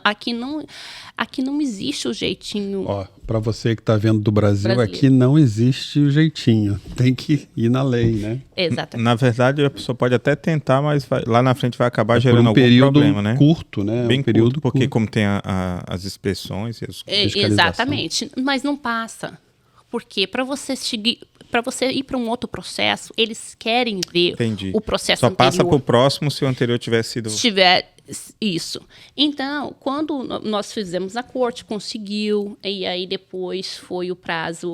Speaker 3: Aqui não existe o jeitinho.
Speaker 2: Ó, para você que tá vendo do Brasil,
Speaker 3: Brasileiro.
Speaker 2: aqui não existe o jeitinho. Tem que ir na lei, né?
Speaker 3: Exatamente.
Speaker 1: Na verdade, a pessoa pode até tentar, mas lá na frente vai acabar
Speaker 2: Por
Speaker 1: gerando
Speaker 2: um
Speaker 1: algum
Speaker 2: período
Speaker 1: problema, né?
Speaker 2: curto, né?
Speaker 1: Bem
Speaker 2: um período
Speaker 1: curto, porque
Speaker 2: curto.
Speaker 1: como tem as inspeções e as...
Speaker 2: fiscalização.
Speaker 3: Exatamente. Mas não passa. Porque para você ir para um outro processo, eles querem ver
Speaker 1: Entendi.
Speaker 3: o processo
Speaker 1: Só
Speaker 3: anterior.
Speaker 1: passa pro próximo se o anterior tivesse sido...
Speaker 3: Se tiver isso. Então, quando nós fizemos a corte, conseguiu, e aí depois foi o prazo,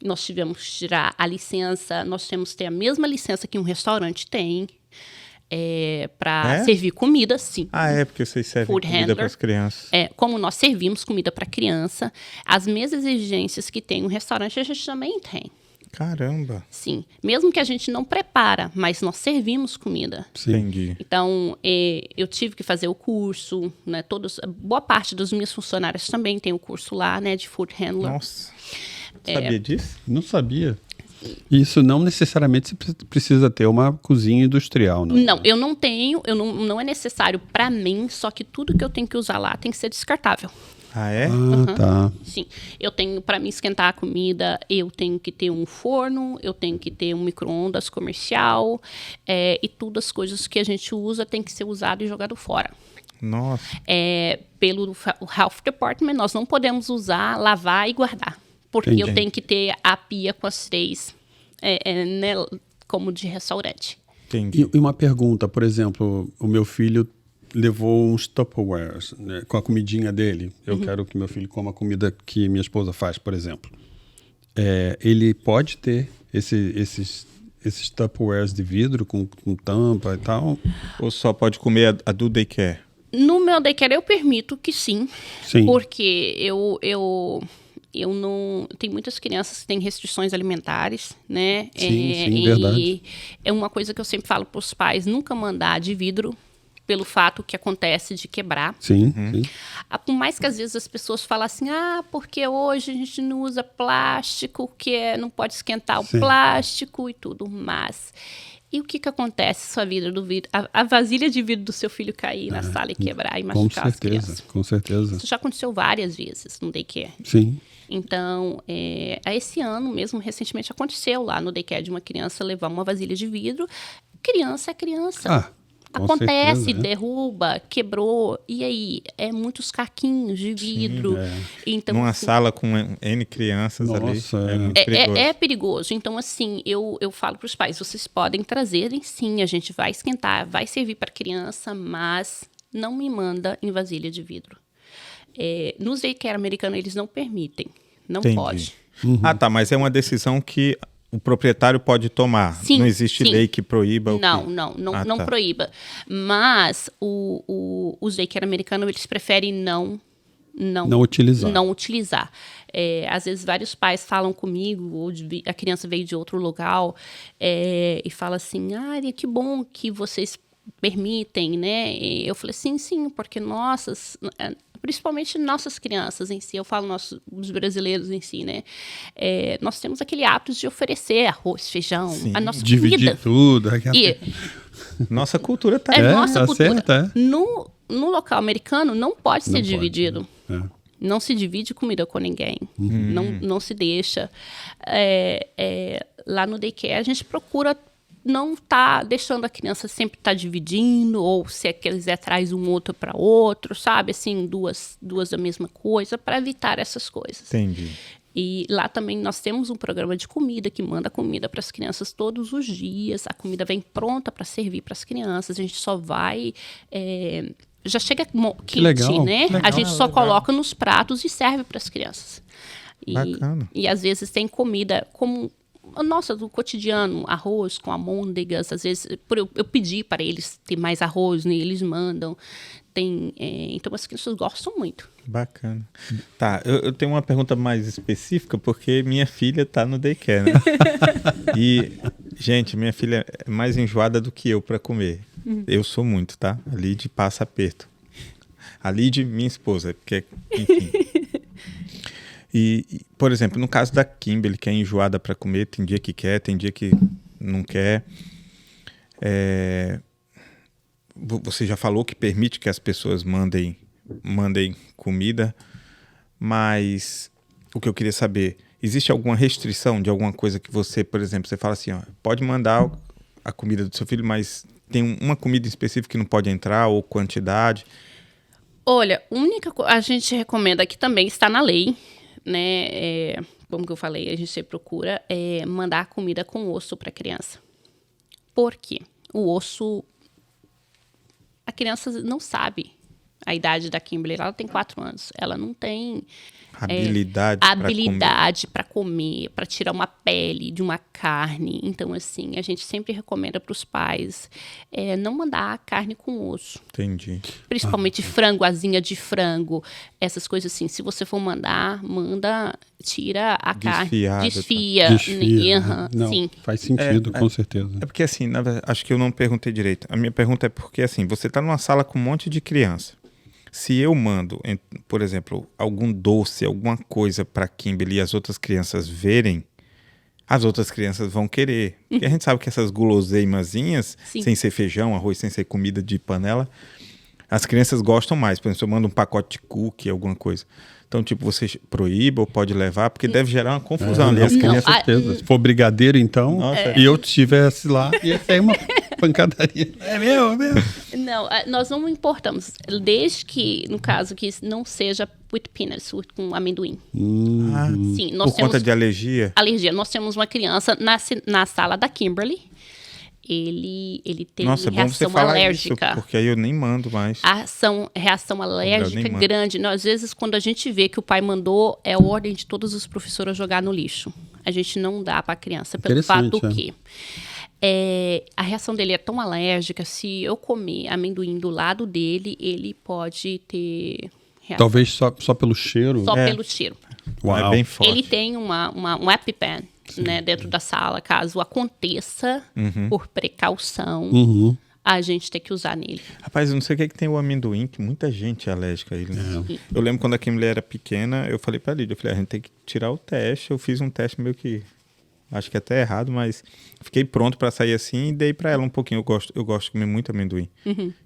Speaker 3: nós tivemos que tirar a licença, nós temos que ter a mesma licença que um restaurante tem para servir comida, sim.
Speaker 1: Ah, é, porque vocês servem
Speaker 3: Food
Speaker 1: comida
Speaker 3: handler.
Speaker 1: para as crianças.
Speaker 3: Como nós servimos comida para criança, as mesmas exigências que tem um restaurante, a gente também tem.
Speaker 1: Caramba.
Speaker 3: Sim. Mesmo que a gente não prepara, mas nós servimos comida.
Speaker 2: Sim.
Speaker 1: Entendi.
Speaker 3: Então, eu tive que fazer o curso, né? Boa parte dos meus funcionários também tem o curso lá, né? De food handler.
Speaker 1: Nossa. Sabia disso?
Speaker 2: Não sabia. Isso não necessariamente você precisa ter uma cozinha industrial, não?
Speaker 3: Não, eu não tenho, não é necessário para mim, só que tudo que eu tenho que usar lá tem que ser descartável.
Speaker 1: Ah, é?
Speaker 2: Tá.
Speaker 3: Sim, eu tenho, para me esquentar a comida, eu tenho que ter um forno, eu tenho que ter um micro-ondas comercial, e todas as coisas que a gente usa tem que ser usado e jogado fora.
Speaker 1: Nossa.
Speaker 3: Pelo Health Department, nós não podemos usar, lavar e guardar, porque
Speaker 2: Entendi.
Speaker 3: eu tenho que ter a pia com as 3, né, como de restaurante.
Speaker 1: Entendi.
Speaker 2: E uma pergunta, por exemplo, o meu filho levou uns Tupperwares, né, com a comidinha dele. Eu quero que meu filho coma a comida que minha esposa faz, por exemplo. Ele pode ter esses Tupperwares de vidro com tampa e tal?
Speaker 1: Ou só pode comer a do daycare?
Speaker 3: No meu daycare eu permito que sim,
Speaker 2: Sim.
Speaker 3: porque eu não... Tem muitas crianças que têm restrições alimentares, né?
Speaker 2: Sim, verdade.
Speaker 3: E é uma coisa que eu sempre falo para os pais, nunca mandar de vidro, pelo fato que acontece de quebrar.
Speaker 2: Sim, sim.
Speaker 3: Por mais que às vezes as pessoas falam assim, porque hoje a gente não usa plástico, não pode esquentar o
Speaker 2: Sim.
Speaker 3: plástico e tudo, mas... E o que acontece com a vida do vidro? A vasilha de vidro do seu filho cair na sala e quebrar e machucar as crianças.
Speaker 2: Com certeza.
Speaker 3: Isso já aconteceu várias vezes no daycare.
Speaker 2: Sim.
Speaker 3: Então, esse ano mesmo, recentemente, aconteceu lá no daycare de uma criança levar uma vasilha de vidro. Criança é criança.
Speaker 2: Com
Speaker 3: Acontece,
Speaker 2: certeza, né?
Speaker 3: derruba, quebrou, e aí? Muitos caquinhos de vidro. Então,
Speaker 1: Numa
Speaker 3: assim,
Speaker 1: sala com N crianças
Speaker 2: Nossa,
Speaker 1: ali.
Speaker 2: é.
Speaker 1: Muito perigoso.
Speaker 3: é perigoso. Então, assim, eu falo para os pais, vocês podem trazerem sim, a gente vai esquentar, vai servir para criança, mas não me manda em vasilha de vidro. Nos daycare americanos, eles não permitem. Não
Speaker 1: Entendi.
Speaker 3: pode.
Speaker 1: Ah, tá, mas é uma decisão que o proprietário pode tomar.
Speaker 3: Sim,
Speaker 1: Não existe
Speaker 3: sim.
Speaker 1: lei que proíba o
Speaker 3: Não,
Speaker 1: que...
Speaker 3: não
Speaker 1: tá.
Speaker 3: proíba. Mas os daycare americanos, eles preferem não
Speaker 2: utilizar.
Speaker 3: Não utilizar. Às vezes, vários pais falam comigo, ou a criança veio de outro lugar, e fala assim, que bom que vocês permitem, né? E eu falei, sim, porque principalmente nossas crianças em si, eu falo os brasileiros em si, né? Nós temos aquele hábito de oferecer arroz, feijão,
Speaker 1: Sim.
Speaker 3: a nossa
Speaker 2: Dividir
Speaker 3: comida.
Speaker 2: tudo.
Speaker 1: Nossa cultura tá
Speaker 3: É
Speaker 1: aí.
Speaker 3: nossa cultura.
Speaker 2: Certo, é.
Speaker 3: No local americano não pode ser
Speaker 2: Não pode,
Speaker 3: dividido.
Speaker 2: né?
Speaker 3: Não se divide comida com ninguém. Não se deixa. Lá no daycare, a gente procura não tá deixando a criança sempre estar dividindo, ou se quiser traz um outro para outro, sabe? Assim, duas da mesma coisa, para evitar essas coisas.
Speaker 1: Entendi.
Speaker 3: E lá também nós temos um programa de comida que manda comida para as crianças todos os dias. A comida vem pronta para servir para as crianças. A gente só vai... já chega quente,
Speaker 2: legal,
Speaker 3: né?
Speaker 2: que legal.
Speaker 3: A gente só
Speaker 1: Legal.
Speaker 3: coloca nos pratos e serve para as crianças.
Speaker 1: Bacana.
Speaker 3: E às vezes tem comida como... Nossa, do cotidiano, arroz com almôndegas. Às vezes, eu pedi para eles ter mais arroz, né? Eles mandam. Então, as crianças gostam muito.
Speaker 1: Bacana. Tá, eu tenho uma pergunta mais específica, porque minha filha tá no daycare, né? E, gente, minha filha é mais enjoada do que eu para comer. Eu sou muito, tá? A Lid passa aperto. A Lid, minha esposa, porque, enfim... E, por exemplo, no caso da Kimberly, que é enjoada para comer, tem dia que quer, tem dia que não quer. Você já falou que permite que as pessoas mandem comida, mas o que eu queria saber, existe alguma restrição de alguma coisa que você, por exemplo, você fala assim, ó, pode mandar a comida do seu filho, mas tem uma comida específica que não pode entrar, ou quantidade?
Speaker 3: Olha, a gente recomenda, que também está na lei, né? Como que eu falei, a gente sempre procura mandar comida com osso para a criança. Por quê? O osso, a criança não sabe a idade da Kimberly, ela tem 4 anos, ela não tem habilidade para comer, para tirar uma pele de uma carne. Então, assim, a gente sempre recomenda para os pais não mandar carne com osso.
Speaker 1: Entendi.
Speaker 3: Principalmente frango, asinha de frango, essas coisas assim. Se você for mandar, tira a carne, desfia.
Speaker 2: Desfia. Não,
Speaker 3: sim.
Speaker 2: faz sentido, com certeza.
Speaker 1: É porque assim, na verdade, acho que eu não perguntei direito. A minha pergunta é porque assim, você está numa sala com um monte de criança. Se eu mando, por exemplo, algum doce, alguma coisa para Kimberly e as outras crianças verem, as outras crianças vão querer. Porque a gente sabe que essas guloseimazinhas, sem ser feijão, arroz, sem ser comida de panela, as crianças gostam mais. Por exemplo, se eu mando um pacote de cookie, alguma coisa. Então, tipo, você proíba ou pode levar, porque deve gerar uma confusão.
Speaker 2: Não, com certeza. Se for brigadeiro, então, e eu estivesse lá, ia ser uma pancadaria. É meu.
Speaker 3: Não, nós não importamos, desde que, no caso, que não seja with peanuts, com amendoim. Sim, nós
Speaker 1: por conta de alergia?
Speaker 3: Alergia. Nós temos uma criança na sala da Kimberly. Ele tem reação alérgica.
Speaker 1: Isso, porque aí eu nem mando mais.
Speaker 3: Reação alérgica grande. Às vezes, quando a gente vê que o pai mandou, é a ordem de todos os professores jogar no lixo. A gente não dá para a criança, pelo fato que a reação dele é tão alérgica, se eu comer amendoim do lado dele, ele pode ter reação.
Speaker 2: Talvez só pelo cheiro?
Speaker 3: Só pelo cheiro.
Speaker 2: Uau.
Speaker 1: É bem forte.
Speaker 3: Ele tem um EpiPen, né, dentro da sala. Caso aconteça, por precaução, a gente tem que usar nele.
Speaker 1: Rapaz, eu não sei o que tem o amendoim, que muita gente é alérgica a ele. Né? Eu lembro quando a Kimberly era pequena, eu falei pra Lídia, a gente tem que tirar o teste. Eu fiz um teste meio que, acho que até errado, mas fiquei pronto pra sair assim e dei pra ela um pouquinho. Eu gosto de comer muito amendoim.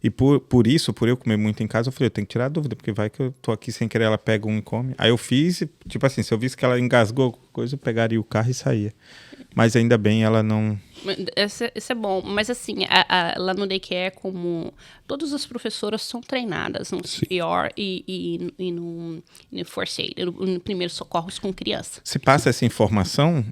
Speaker 1: E por eu comer muito em casa, eu falei, eu tenho que tirar a dúvida, porque vai que eu tô aqui sem querer, ela pega um e come. Aí eu fiz, tipo assim, se eu visse que ela engasgou alguma coisa, eu pegaria o carro e saía. Mas ainda bem, ela não...
Speaker 3: Isso é bom, mas assim, lá no daycare, como todas as professoras são treinadas no CPR e no First Aid, no primeiros socorros com criança.
Speaker 1: Se passa essa informação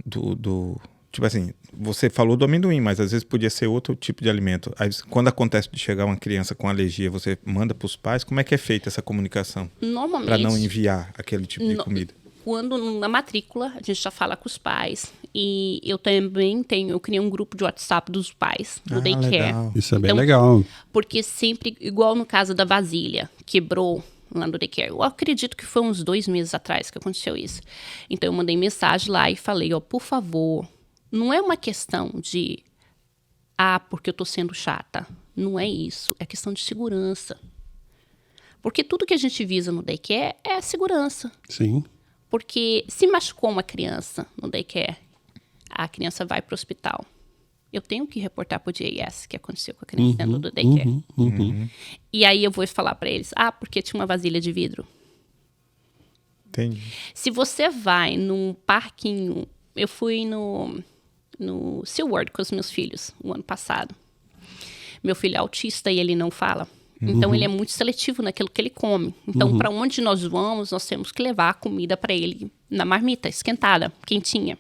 Speaker 1: tipo assim, você falou do amendoim, mas às vezes podia ser outro tipo de alimento. Aí, quando acontece de chegar uma criança com alergia, você manda para os pais, como é que é feita essa comunicação?
Speaker 3: Normalmente...
Speaker 1: Para não enviar aquele tipo de comida.
Speaker 3: Quando na matrícula, a gente já fala com os pais. E eu também eu criei um grupo de WhatsApp dos pais do daycare.
Speaker 1: Legal.
Speaker 2: Isso é bem legal.
Speaker 3: Porque sempre, igual no caso da vasilha, quebrou lá no daycare. Eu acredito que foi uns 2 meses atrás que aconteceu isso. Então eu mandei mensagem lá e falei, por favor, não é uma questão de, porque eu tô sendo chata. Não é isso, é questão de segurança. Porque tudo que a gente visa no daycare é a segurança.
Speaker 2: Sim.
Speaker 3: Porque se machucou uma criança no daycare, a criança vai para o hospital. eu tenho que reportar para o DAS que aconteceu com a criança dentro do daycare. E aí eu vou falar para eles, porque tinha uma vasilha de vidro.
Speaker 1: Entendi.
Speaker 3: Se você vai num parquinho, eu fui no SeaWorld com os meus filhos o ano passado. Meu filho é autista e ele não fala. Então, ele é muito seletivo naquilo que ele come. Então, para onde nós vamos, nós temos que levar a comida para ele na marmita, esquentada, quentinha.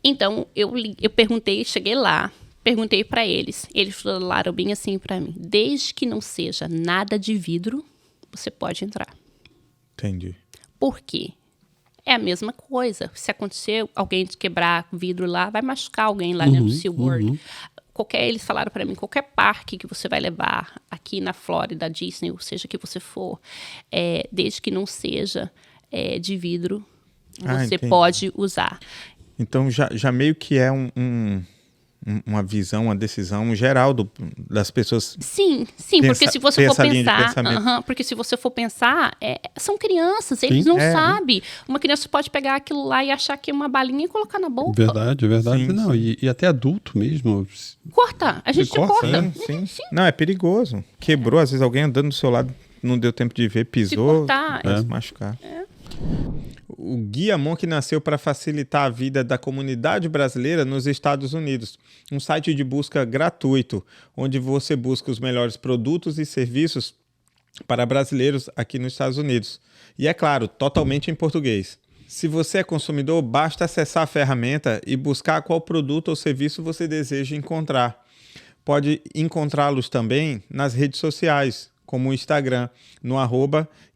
Speaker 3: Então, eu perguntei, cheguei lá, perguntei para eles. Eles falaram bem assim para mim, desde que não seja nada de vidro, você pode entrar.
Speaker 1: Entendi.
Speaker 3: Por quê? É a mesma coisa. Se acontecer alguém de quebrar vidro lá, vai machucar alguém lá dentro do SeaWorld. Eles falaram para mim, qualquer parque que você vai levar aqui na Flórida, Disney, ou seja que você for, desde que não seja de vidro, você pode usar.
Speaker 1: Então, já meio que é uma visão, uma decisão geral das pessoas.
Speaker 3: Sim, porque se você for pensar, porque se você for pensar, são crianças, eles não sabem. Uma criança pode pegar aquilo lá e achar que é uma balinha e colocar na boca.
Speaker 2: Verdade.
Speaker 1: Sim,
Speaker 2: não,
Speaker 1: sim.
Speaker 2: E até adulto mesmo.
Speaker 3: Corta, a gente corta.
Speaker 1: Sim. Não, é perigoso. Quebrou, às vezes alguém andando do seu lado, não deu tempo de ver, pisou, pode se machucar. O Guia Monk nasceu para facilitar a vida da comunidade brasileira nos Estados Unidos. Um site de busca gratuito, onde você busca os melhores produtos e serviços para brasileiros aqui nos Estados Unidos. E é claro, totalmente em português. Se você é consumidor, basta acessar a ferramenta e buscar qual produto ou serviço você deseja encontrar. Pode encontrá-los também nas redes sociais, como o Instagram, no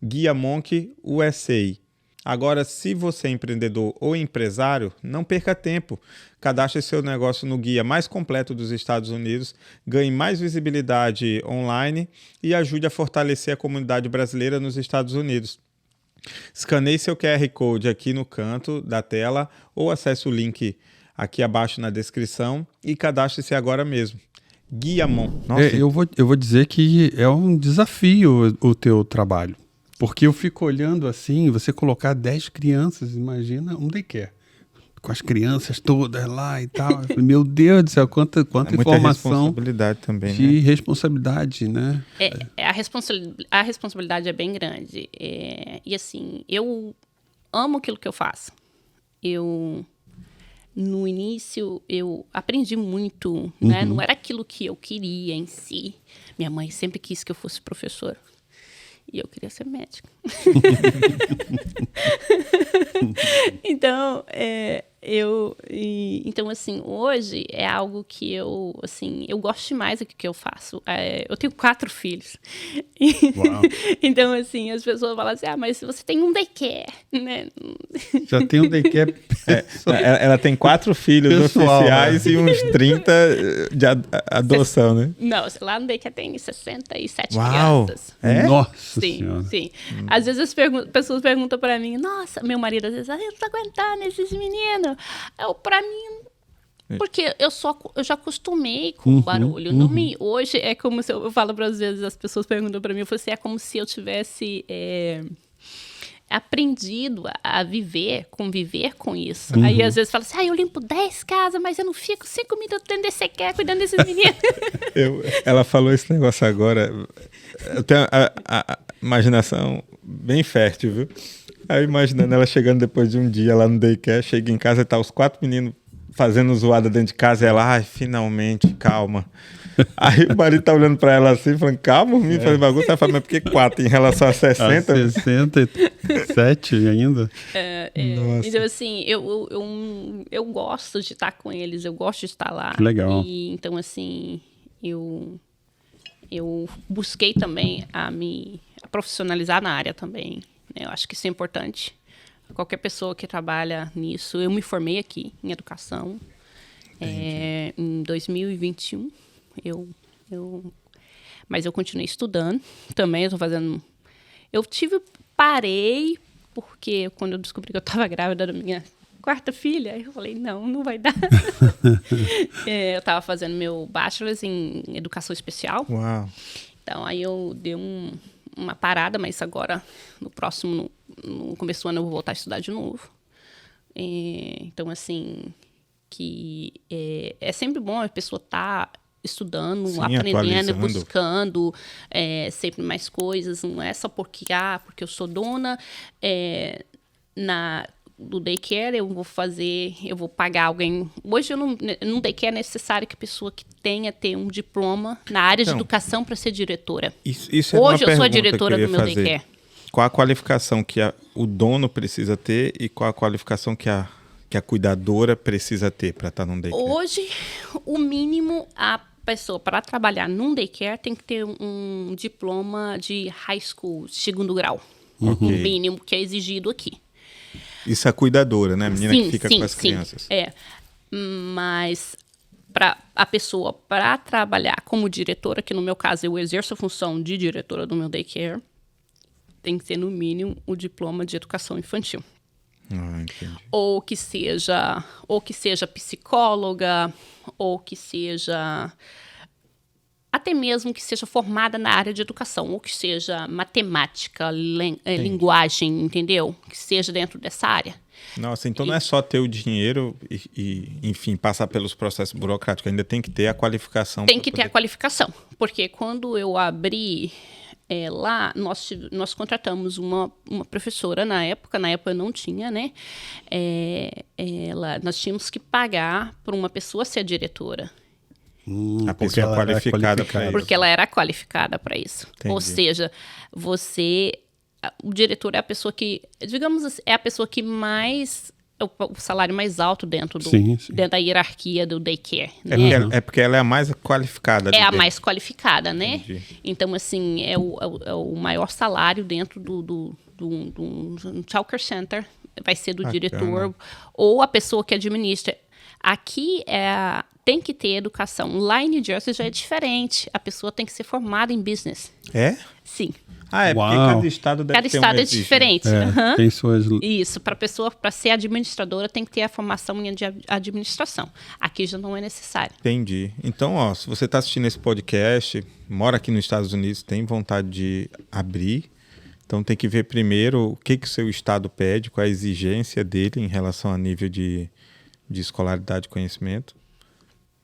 Speaker 1: @GuiaMonkUSA. Agora, se você é empreendedor ou empresário, não perca tempo. Cadastre seu negócio no guia mais completo dos Estados Unidos, ganhe mais visibilidade online e ajude a fortalecer a comunidade brasileira nos Estados Unidos. Escaneie seu QR Code aqui no canto da tela ou acesse o link aqui abaixo na descrição e cadastre-se agora mesmo. Guia Monk.
Speaker 2: Eu vou dizer que é um desafio o teu trabalho. Porque eu fico olhando assim, você colocar 10 crianças, imagina um daycare. Com as crianças todas lá e tal. Meu Deus do céu, quanta informação.
Speaker 1: Responsabilidade também,
Speaker 2: de responsabilidade, né?
Speaker 3: A responsabilidade é bem grande. E assim, eu amo aquilo que eu faço. No início, eu aprendi muito, né? Não era aquilo que eu queria em si. Minha mãe sempre quis que eu fosse professora. E eu queria ser médica. Então, então, assim, hoje é algo que eu gosto demais do que eu faço. Eu tenho 4 filhos.
Speaker 2: Uau.
Speaker 3: Então, assim, as pessoas falam assim, mas você tem um daycare, né?
Speaker 2: Já tem um daycare.
Speaker 1: Ela tem 4 filhos oficiais e uns 30 de adoção, né?
Speaker 3: Não, lá no daycare tem 67
Speaker 1: Uau.
Speaker 3: crianças.
Speaker 2: Nossa
Speaker 3: Sim,
Speaker 2: Senhora.
Speaker 3: sim. Às vezes as pessoas perguntam pra mim, nossa, meu marido às vezes, eu não tô aguentando esses meninos. Pra mim, porque eu já acostumei com o barulho. Hoje é como se eu falo para às vezes as pessoas perguntam pra mim, eu falo assim, é como se eu tivesse aprendido a conviver com isso. Aí às vezes fala assim, eu limpo 10 casas, mas eu não fico 5 minutos dentro desse quer cuidando desses meninos.
Speaker 1: Ela falou esse negócio agora. Eu tenho a imaginação bem fértil, viu? Aí imaginando ela chegando depois de um dia lá no daycare, chega em casa e tá os 4 meninos fazendo zoada dentro de casa e ela, finalmente, calma. Aí o marido tá olhando pra ela assim, falando, calma, menino, fazendo bagunça. Ela fala, mas por que 4 em relação a 60?
Speaker 2: A 67 ainda?
Speaker 3: Então, assim, eu gosto de estar com eles, eu gosto de estar lá.
Speaker 2: Legal.
Speaker 3: E, então, assim, eu busquei também a me profissionalizar na área também. Eu acho que isso é importante. Qualquer pessoa que trabalha nisso. Eu me formei aqui em educação em 2021. Mas eu continuei estudando. Também eu estou fazendo... Parei, porque quando eu descobri que eu estava grávida da minha 4ª filha, eu falei, não vai dar. Eu estava fazendo meu bachelor's em educação especial.
Speaker 1: Uau.
Speaker 3: Então, aí eu dei uma parada, mas agora, no começo do ano, eu vou voltar a estudar de novo. Então, assim, que é sempre bom a pessoa estar estudando,
Speaker 1: Sim,
Speaker 3: aprendendo,
Speaker 1: atualizando.
Speaker 3: buscando sempre mais coisas. Não é só porque eu sou dona do daycare, eu vou pagar alguém. Hoje no daycare é necessário que a pessoa que ter um diploma na área de educação para ser diretora.
Speaker 1: Isso é
Speaker 3: Hoje
Speaker 1: uma
Speaker 3: eu sou a
Speaker 1: pergunta que
Speaker 3: diretora
Speaker 1: eu ia
Speaker 3: do meu
Speaker 1: fazer.
Speaker 3: daycare.
Speaker 1: Qual a qualificação que o dono precisa ter e qual a qualificação que a cuidadora precisa ter para estar num daycare?
Speaker 3: Hoje, o mínimo, a pessoa para trabalhar num daycare tem que ter um diploma de high school, segundo grau. O mínimo que é exigido aqui.
Speaker 1: Isso é a cuidadora, né? A menina que fica com as crianças.
Speaker 3: Mas para a pessoa, para trabalhar como diretora, que no meu caso eu exerço a função de diretora do meu daycare, tem que ter no mínimo o diploma de educação infantil.
Speaker 1: Entendi.
Speaker 3: Ou que seja psicóloga, ou que seja até mesmo que seja formada na área de educação, ou que seja matemática, linguagem, entendeu? Que seja dentro dessa área.
Speaker 1: Nossa, então não é só ter o dinheiro e, enfim, passar pelos processos burocráticos, ainda tem que ter a qualificação.
Speaker 3: Tem que ter a qualificação, porque quando eu abri lá, nós contratamos uma professora na época eu não tinha, né? Nós tínhamos que pagar para uma pessoa ser a diretora.
Speaker 1: A pessoa qualificada para isso.
Speaker 3: Porque ela era qualificada para isso.
Speaker 1: Entendi.
Speaker 3: Ou seja, o diretor é a pessoa que, digamos assim, é a pessoa que mais, o salário mais alto dentro da hierarquia do daycare. Né?
Speaker 1: É porque ela é a mais qualificada.
Speaker 3: É a mais qualificada, né?
Speaker 1: Entendi.
Speaker 3: Então, assim, é o maior salário dentro do childcare center, vai ser do diretor ou a pessoa que administra. Aqui tem que ter educação. Lá em New Jersey já é diferente. A pessoa tem que ser formada em business.
Speaker 1: É?
Speaker 3: Sim.
Speaker 1: Porque cada estado deve ter
Speaker 3: é diferente.
Speaker 2: Tem suas...
Speaker 3: Isso, para ser administradora tem que ter a formação em administração. Aqui já não é necessário.
Speaker 1: Entendi. Então, se você está assistindo esse podcast, mora aqui nos Estados Unidos, tem vontade de abrir, então tem que ver primeiro o que o seu estado pede, qual a exigência dele em relação a nível de escolaridade e conhecimento.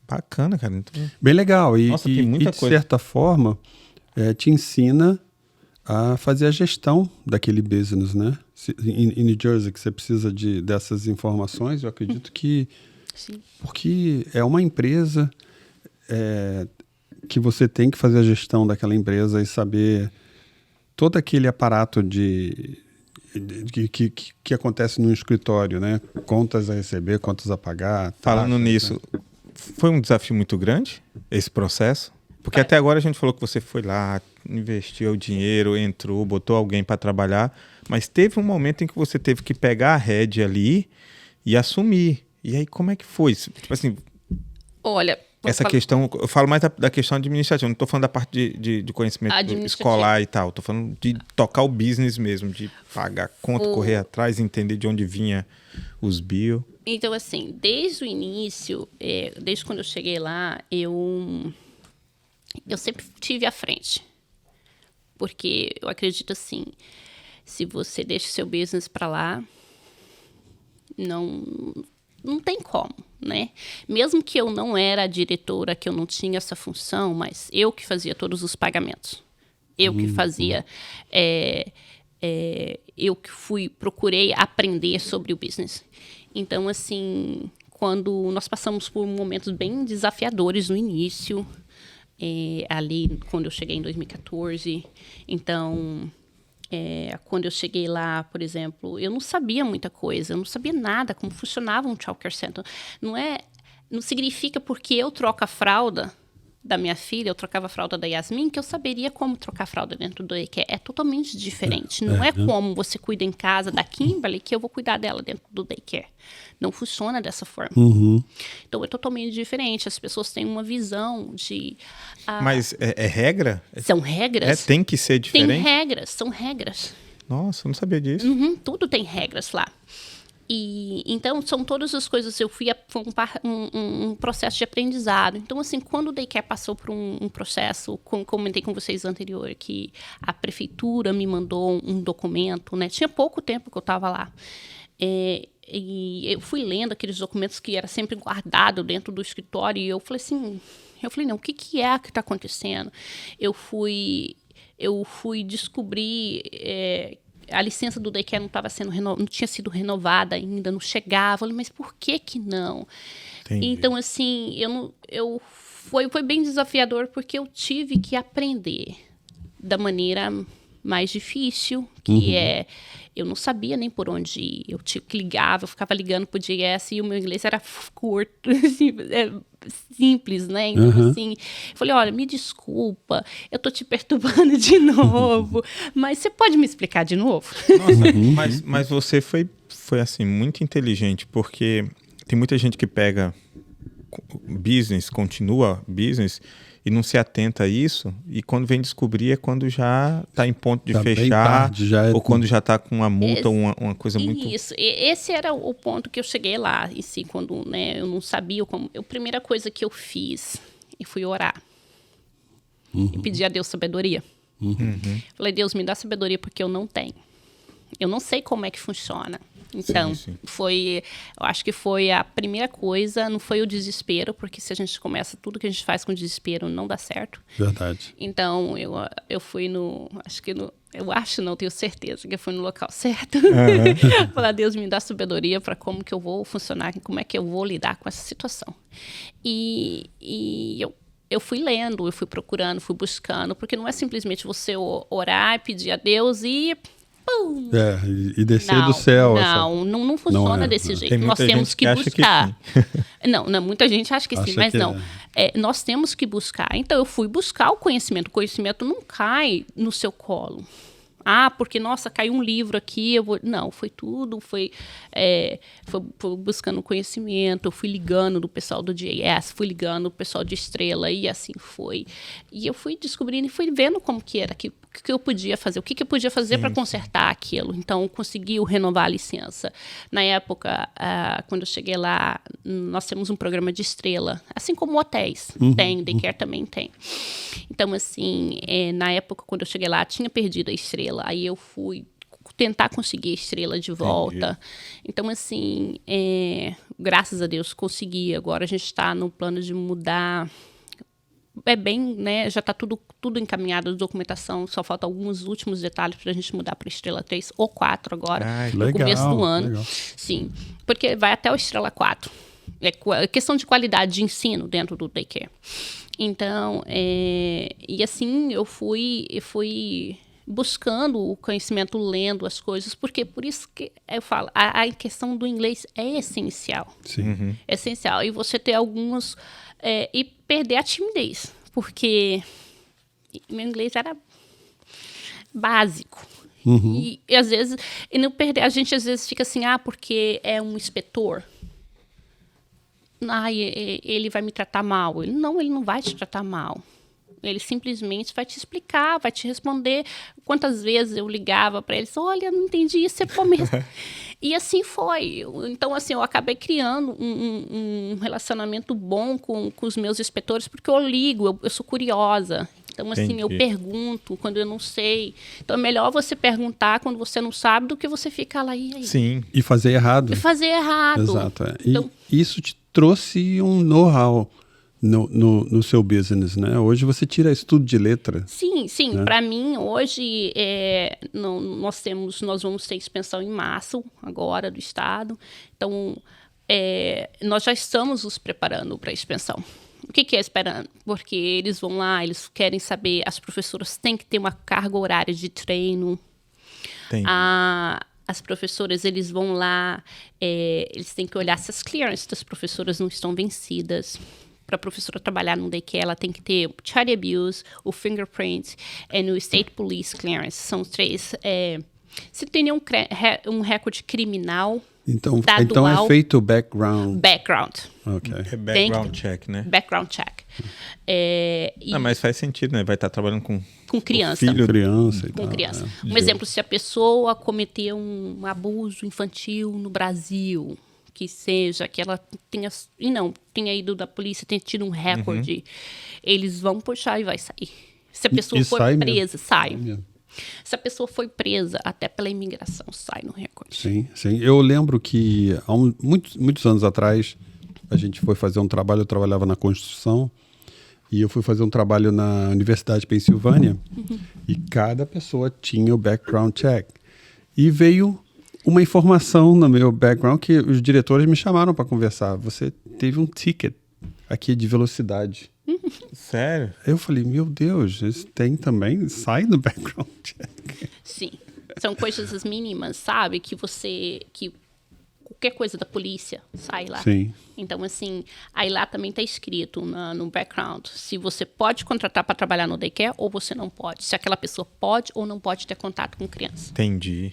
Speaker 1: Bacana, cara. Então...
Speaker 2: Bem legal.
Speaker 1: Nossa, tem muita
Speaker 2: de
Speaker 1: coisa.
Speaker 2: certa forma, te ensina a fazer a gestão daquele business, né? Em New Jersey, que você precisa dessas informações, eu acredito que...
Speaker 3: Sim.
Speaker 2: Porque é uma empresa que você tem que fazer a gestão daquela empresa e saber todo aquele aparato que acontece no escritório, né? Contas a receber, contas a pagar.
Speaker 1: Falando
Speaker 2: taxas,
Speaker 1: nisso,
Speaker 2: né?
Speaker 1: foi um desafio muito grande esse processo? Porque até agora a gente falou que você foi lá, investiu o dinheiro, entrou, botou alguém para trabalhar, mas teve um momento em que você teve que pegar a rédea ali e assumir. E aí, como é que foi? Tipo assim,
Speaker 3: olha...
Speaker 1: essa questão, eu falo mais da questão administrativa, não estou falando da parte de conhecimento escolar e tal, estou falando de tocar o business mesmo, de pagar conta, correr atrás, entender de onde vinha os bill.
Speaker 3: Então, assim, desde o início, desde quando eu cheguei lá, eu sempre tive à frente. Porque eu acredito assim, se você deixa o seu business para lá, não tem como, né? Mesmo que eu não era a diretora, que eu não tinha essa função, mas eu que fazia todos os pagamentos. Eu que fazia... eu que procurei aprender sobre o business. Então, assim, quando nós passamos por momentos bem desafiadores no início, ali quando eu cheguei em 2014, então... quando eu cheguei lá, por exemplo, eu não sabia muita coisa, eu não sabia nada como funcionava um childcare center. Não significa porque eu troco a fralda da minha filha, eu trocava a fralda da Yasmin, que eu saberia como trocar a fralda dentro do daycare. É totalmente diferente. Não é como você cuida em casa da Kimberly que eu vou cuidar dela dentro do daycare. Não funciona dessa forma. Então, é totalmente diferente. As pessoas têm uma visão de...
Speaker 1: Mas é regra?
Speaker 3: São regras?
Speaker 1: Tem que ser diferente?
Speaker 3: Tem regras, são regras.
Speaker 1: Nossa, eu não sabia disso.
Speaker 3: Tudo tem regras lá. E, então, são todas as coisas. Foi um processo de aprendizado. Então, assim, quando o daycare passou por um processo, comentei com vocês anterior, que a prefeitura me mandou um documento, né? Tinha pouco tempo que eu estava lá. E eu fui lendo aqueles documentos que era sempre guardado dentro do escritório, e eu falei, não, o que é que está acontecendo? Eu fui descobrir a licença do daycare não tinha sido renovada ainda, não chegava. Eu falei, mas por que não?
Speaker 1: Entendi.
Speaker 3: Então, assim, foi bem desafiador, porque eu tive que aprender da maneira mais difícil, que eu não sabia nem por onde ir. Eu ligava, eu ficava ligando pro JS e o meu inglês era curto, assim, simples, né? Então, assim, eu falei, olha, me desculpa, eu tô te perturbando de novo, mas você pode me explicar de novo?
Speaker 1: Nossa, mas você foi assim, muito inteligente, porque tem muita gente que pega business, continua business e não se atenta a isso, e quando vem descobrir é quando já está em ponto de fechar,
Speaker 2: tarde,
Speaker 1: ou quando já está com uma multa, uma coisa muito...
Speaker 3: Isso, esse era o ponto que eu cheguei lá, e sim, quando, né, eu não sabia como... A primeira coisa que eu fiz, eu fui orar. E pedir a Deus sabedoria. Falei, Deus, me dá sabedoria, porque eu não tenho. Eu não sei como é que funciona. Então,
Speaker 1: sim.
Speaker 3: eu acho que foi a primeira coisa, não foi o desespero, porque se a gente começa tudo que a gente faz com desespero, não dá certo.
Speaker 2: Verdade.
Speaker 3: Então, eu fui não tenho certeza que eu fui no local certo. Falar, Deus, me dá sabedoria para como que eu vou funcionar, como é que eu vou lidar com essa situação. E eu fui lendo, eu fui procurando, fui buscando, porque não é simplesmente você orar, pedir a Deus e...
Speaker 2: E descer do céu.
Speaker 3: Não funciona desse jeito.
Speaker 1: Tem
Speaker 3: Nós
Speaker 1: muita
Speaker 3: temos
Speaker 1: gente
Speaker 3: que buscar.
Speaker 1: Que
Speaker 3: não, muita gente acha que sim, mas não. Nós temos que buscar. Então, eu fui buscar o conhecimento. O conhecimento não cai no seu colo. Porque, nossa, caiu um livro aqui, eu vou... Não, foi tudo, foi buscando conhecimento, eu fui ligando do pessoal do JS, fui ligando do pessoal de Estrela, e assim foi. E eu fui descobrindo e fui vendo como que era, o que eu podia fazer, o que eu podia fazer para consertar aquilo. Então, conseguiu renovar a licença. Na época, quando eu cheguei lá, nós temos um programa de Estrela, assim como hotéis. Tem, daycare também tem. Então, assim, na época, quando eu cheguei lá, tinha perdido a Estrela. Aí eu fui tentar conseguir a Estrela de volta. Entendi. Então, assim, graças a Deus, consegui. Agora a gente está no plano de mudar. Né? Já está tudo encaminhado, a documentação. Só falta alguns últimos detalhes para a gente mudar para a Estrela 3 ou 4 agora, no começo do ano. Legal. Sim, porque vai até o Estrela 4. É questão de qualidade de ensino dentro do daycare. Então, e assim, eu fui buscando o conhecimento, lendo as coisas, porque por isso que eu falo, a questão do inglês é essencial.
Speaker 2: Sim.
Speaker 3: É essencial. E você ter alguns... e perder a timidez, porque meu inglês era básico. E às vezes, não perder, a gente às vezes fica assim, porque é um inspetor. Ele vai me tratar mal. Ele não vai te tratar mal. Ele simplesmente vai te explicar, vai te responder. Quantas vezes eu ligava para ele, olha, não entendi isso, você pode me E assim foi. Então, assim, eu acabei criando um relacionamento bom com os meus inspetores, porque eu ligo, eu sou curiosa. Então, assim, eu pergunto quando eu não sei. Então, é melhor você perguntar quando você não sabe do que você ficar lá e aí.
Speaker 1: Sim.
Speaker 2: E fazer errado.
Speaker 3: Exato.
Speaker 2: Então, isso te trouxe um know-how no seu business, né? Hoje você tira estudo de letra.
Speaker 3: Sim.
Speaker 2: Né?
Speaker 3: Para mim, hoje, nós vamos ter expansão em março, agora, do estado. Então, nós já estamos nos preparando para a expansão. O que é esperando? Porque eles vão lá, eles querem saber, as professoras têm que ter uma carga horária de treino. As professoras, eles vão lá, eles têm que olhar se as clearances das professoras não estão vencidas. Para a professora trabalhar no daycare, ela tem que ter o child abuse, o fingerprint e o state police clearance. São 3. Se tem nenhum recorde criminal,
Speaker 2: então
Speaker 3: estadual,
Speaker 2: é feito o background.
Speaker 3: Ok.
Speaker 1: É background check, né?
Speaker 3: Background check.
Speaker 1: Mas faz sentido, né? Vai estar trabalhando com
Speaker 3: criança.
Speaker 1: Filho
Speaker 2: criança e
Speaker 3: com
Speaker 2: tal.
Speaker 3: Criança. Um exemplo, se a pessoa cometeu um abuso infantil no Brasil, que seja, que ela tenha ido da polícia, tenha tido um recorde, eles vão puxar e vai sair. Se a pessoa for presa, sai. Se a pessoa foi presa, até pela imigração, sai no recorde.
Speaker 2: Sim, sim. Eu lembro que há muitos anos atrás, a gente foi fazer um trabalho, eu trabalhava na construção, e eu fui fazer um trabalho na Universidade de Pensilvânia, e cada pessoa tinha o background check. E veio uma informação no meu background que os diretores me chamaram para conversar. Você teve um ticket aqui de velocidade.
Speaker 1: Sério?
Speaker 2: Eu falei, meu Deus, isso tem também, sai no background check.
Speaker 3: Sim. São coisas mínimas, sabe? Que qualquer coisa da polícia sai lá.
Speaker 2: Sim.
Speaker 3: Então, assim, aí lá também está escrito no background se você pode contratar para trabalhar no daycare ou você não pode. Se aquela pessoa pode ou não pode ter contato com criança.
Speaker 1: Entendi.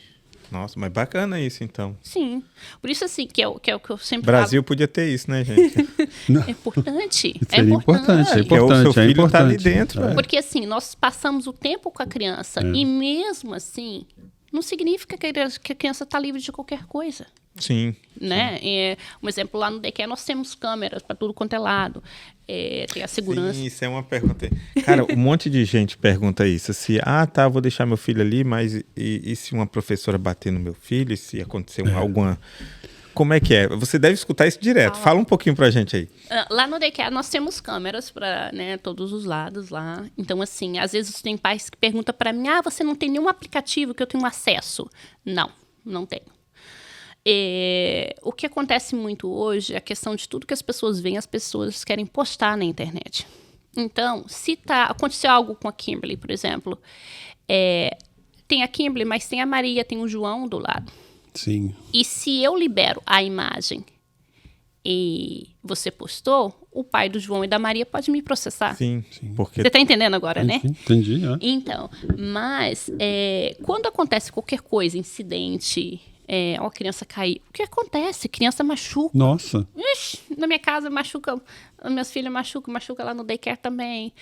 Speaker 1: Nossa, mas bacana isso, então.
Speaker 3: Sim. Por isso, assim, que é o que eu sempre
Speaker 1: Brasil podia ter isso, né, gente?
Speaker 3: É importante.
Speaker 2: Seria importante, é
Speaker 1: Porque o seu
Speaker 2: importante, é
Speaker 1: filho tá ali
Speaker 2: importante.
Speaker 1: dentro.
Speaker 2: É.
Speaker 3: Porque, assim, nós passamos o tempo com a criança e mesmo assim, não significa que a criança está livre de qualquer coisa.
Speaker 1: Sim.
Speaker 3: Né? Um exemplo, lá no daycare nós temos câmeras para tudo quanto é lado. Tem a segurança.
Speaker 1: Sim, isso é uma pergunta. Cara, um monte de gente pergunta isso. Se, tá, vou deixar meu filho ali, mas e se uma professora bater no meu filho? E se acontecer alguma... Como é que é? Você deve escutar isso direto. Fala um pouquinho pra gente aí.
Speaker 3: Lá no daycare nós temos câmeras para, né, todos os lados lá. Então, assim, às vezes tem pais que perguntam para mim, você não tem nenhum aplicativo que eu tenho acesso? Não tenho. O que acontece muito hoje é a questão de tudo que as pessoas veem, as pessoas querem postar na internet. Então, se aconteceu algo com a Kimberly, por exemplo, tem a Kimberly, mas tem a Maria, tem o João do lado.
Speaker 2: Sim.
Speaker 3: E se eu libero a imagem e você postou, o pai do João e da Maria pode me processar.
Speaker 1: Sim. Porque...
Speaker 3: Você está entendendo agora, né?
Speaker 2: Entendi,
Speaker 3: Então, mas quando acontece qualquer coisa, incidente... a criança cair. O que acontece? Criança machuca.
Speaker 2: Nossa.
Speaker 3: Ixi, na minha casa machuca, minhas filhas machuca lá no daycare também.